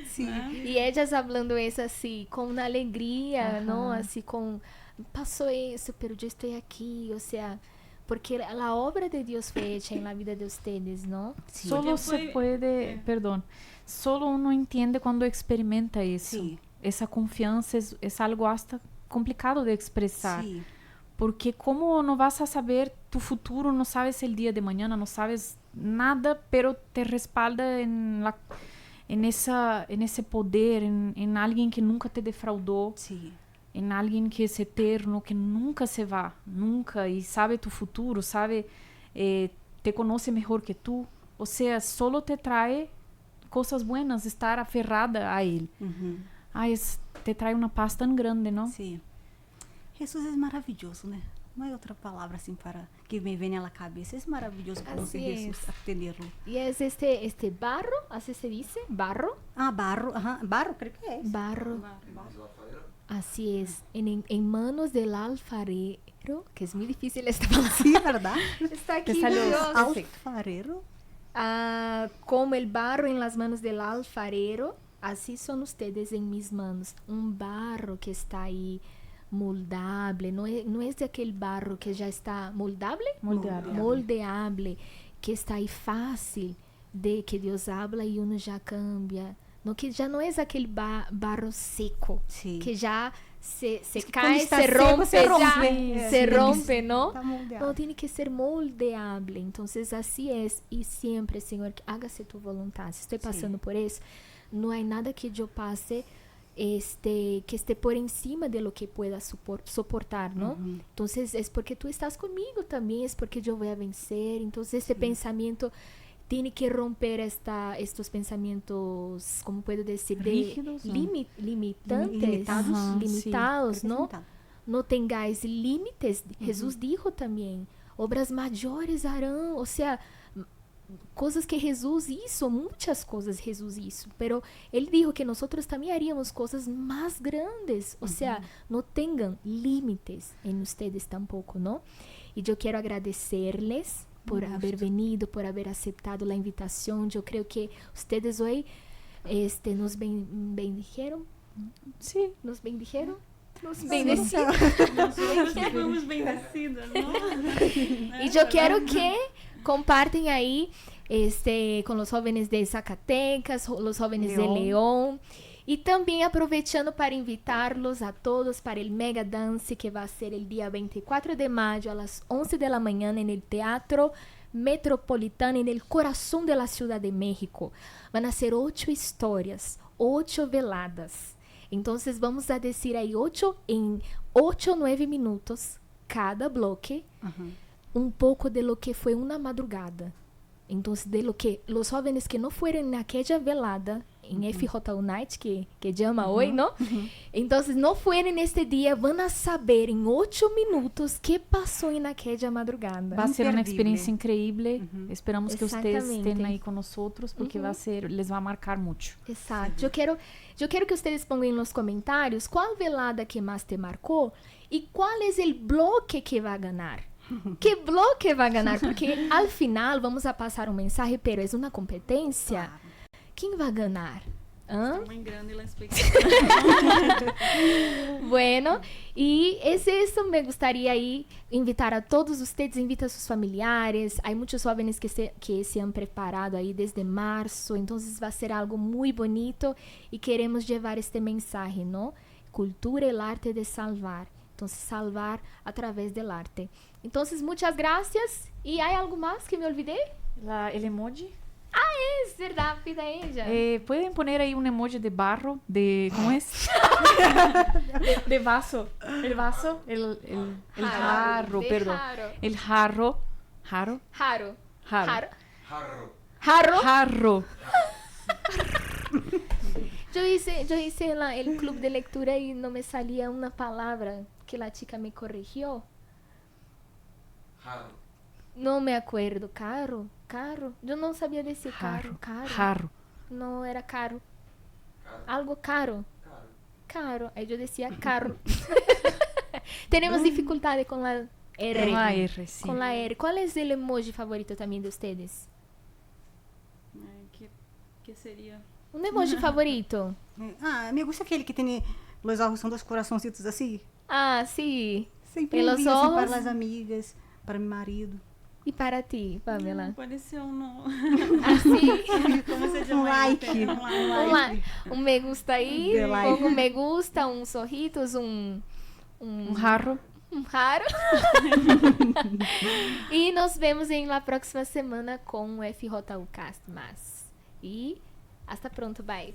Sim. E ellas hablando isso assim, com uma alegria, não? Assim, com, passou isso, pero eu estou aqui, ou seja, porque a obra de Deus foi hecha em la vida de ustedes, não? Solo Porque se fue- puede, perdón, solo uno entiende cuando experimenta eso. Sí. Esa confianza es algo hasta complicado de expresar. Sim. Porque como no vas a saber tu futuro, no sabes el día de mañana, no sabes nada, pero te respalda en ese poder, en alguien que nunca te defraudó, Sim. en alguien que es eterno, que nunca se va, nunca, y sabe tu futuro, sabe, te conoce mejor que tú. O sea, solo te trae cosas buenas estar aferrada a él. Ay, te trae una paz tan grande, ¿no? Sim. Jesus é maravilhoso, né? Não é outra palavra assim para que me venha à cabeça. É maravilhoso conhecer Así Jesus, es. atendê-lo. E é este barro, assim se diz? Barro? Ah, barro, barro, creio que é. Barro. Así es, en manos del alfarero, que es muy difícil esta palabra. Sim, verdade. Está aquí Te salió Dios. Alfarero. como el barro en las manos del alfarero, así son ustedes en mis manos. Un barro que está ahí moldable, no es de aquel barro que ya está moldable, moldeable, que está ahí fácil de que Dios habla y uno ya cambia. No, que ya no es aquel barro seco, Sí. que ya se que cae, cuando está se seco, rompe, se rompe. ya, se Sí. rompe, ¿no? Está moldeado. No, tiene que ser moldeable. Entonces, así es. Y siempre, Señor, hágase tu voluntad. Si estoy pasando por eso, no hay nada que yo pase que esté por encima de lo que pueda soportar, ¿no? Entonces, es porque tú estás conmigo también, es porque yo voy a vencer. Entonces, este pensamiento tiene que romper estos pensamientos, ¿cómo puedo decir? Rígidos, ¿no? Limitantes, Limitados. Ajá, limitados, Creo que ¿no? limitado. No tengáis límites. Jesús dijo también, obras mayores harán, o sea, cosas que Jesús hizo, muchas cosas Jesús hizo, pero Él dijo que nosotros también haríamos cosas más grandes, o sea, no tengan límites en ustedes tampoco, ¿no? Y yo quiero agradecerles por haber venido, por haber aceptado la invitación. Yo creo que ustedes hoy nos bendijeron. Sí. Nos bendijeron. Nos Sí. bendecieron. Fuimos bendecidas, ¿no? Y yo quiero que comparten ahí con los jóvenes de Zacatecas, los jóvenes de León. Y también aprovechando para invitarlos a todos para el Mega Dance que va a ser el día 24 de mayo a las 11 de la mañana en el Teatro Metropolitano en el corazón de la Ciudad de México. Van a ser 8 historias, 8 veladas. Entonces vamos a decir ahí 8 en 8 o 9 minutos cada bloque, un poco de lo que fue una madrugada. Entonces, de lo que los jóvenes que no fueron en aquella velada en FJ Night, que llama hoy, ¿no? Entonces, no fueron en este día, van a saber en 8 minutos qué pasó en aquella madrugada. Va a ser una Imperdible. experiencia increíble. Esperamos que ustedes Exactamente. estén ahí con nosotros porque les va a marcar mucho. Exacto. Yo quiero que ustedes pongan en los comentarios cuál velada que más te marcó y cuál es el bloque que va a ganar. ¿Qué bloque va a ganar? Porque al final vamos a pasar un mensaje, pero es una competencia. ¿Quién va a ganar? ¿Ah? Está muy grande la expectativa. Bueno, y es eso, me gustaría ahí invitar a todos ustedes, invita a sus familiares, hay muchos jóvenes que se han preparado ahí desde marzo, entonces va a ser algo muy bonito y queremos llevar este mensaje, ¿no? Cultura, el arte de salvar, entonces salvar a través del arte. Entonces, muchas gracias, y ¿hay algo más que me olvidé? El emoji. Es verdad, pida ella. Pueden poner ahí un emoji de barro, ¿cómo es? de vaso. El vaso, el jarro, de perdón. jarro. El jarro. ¿Jarro? Jarro. Jarro. Jarro. Jarro. Yo hice el club de lectura y no me salía una palabra que la chica me corrigió. No me acuerdo. Caro. Yo no sabía decir caro. Jarro. No era caro. Algo caro. Caro. Ahí yo decía caro. Tenemos dificultad con la R. Con la R, sí. Con la R. ¿Cuál es el emoji favorito también de ustedes? Ay, ¿qué sería? Un emoji favorito. Me gusta aquele que tem los ojos, são 2 coraçõezitos assim. Ah, sí. Sempre E los envio assim, ojos? para as amigas, para meu marido. Y para ti, Pamela. Pareceu no. Así. Como se llama? like. Un me gusta ahí, De like. un me gusta, un ojitos, un Jarro. raro. Y nos vemos en la próxima semana con o FJU Cast más. Y hasta pronto, bye.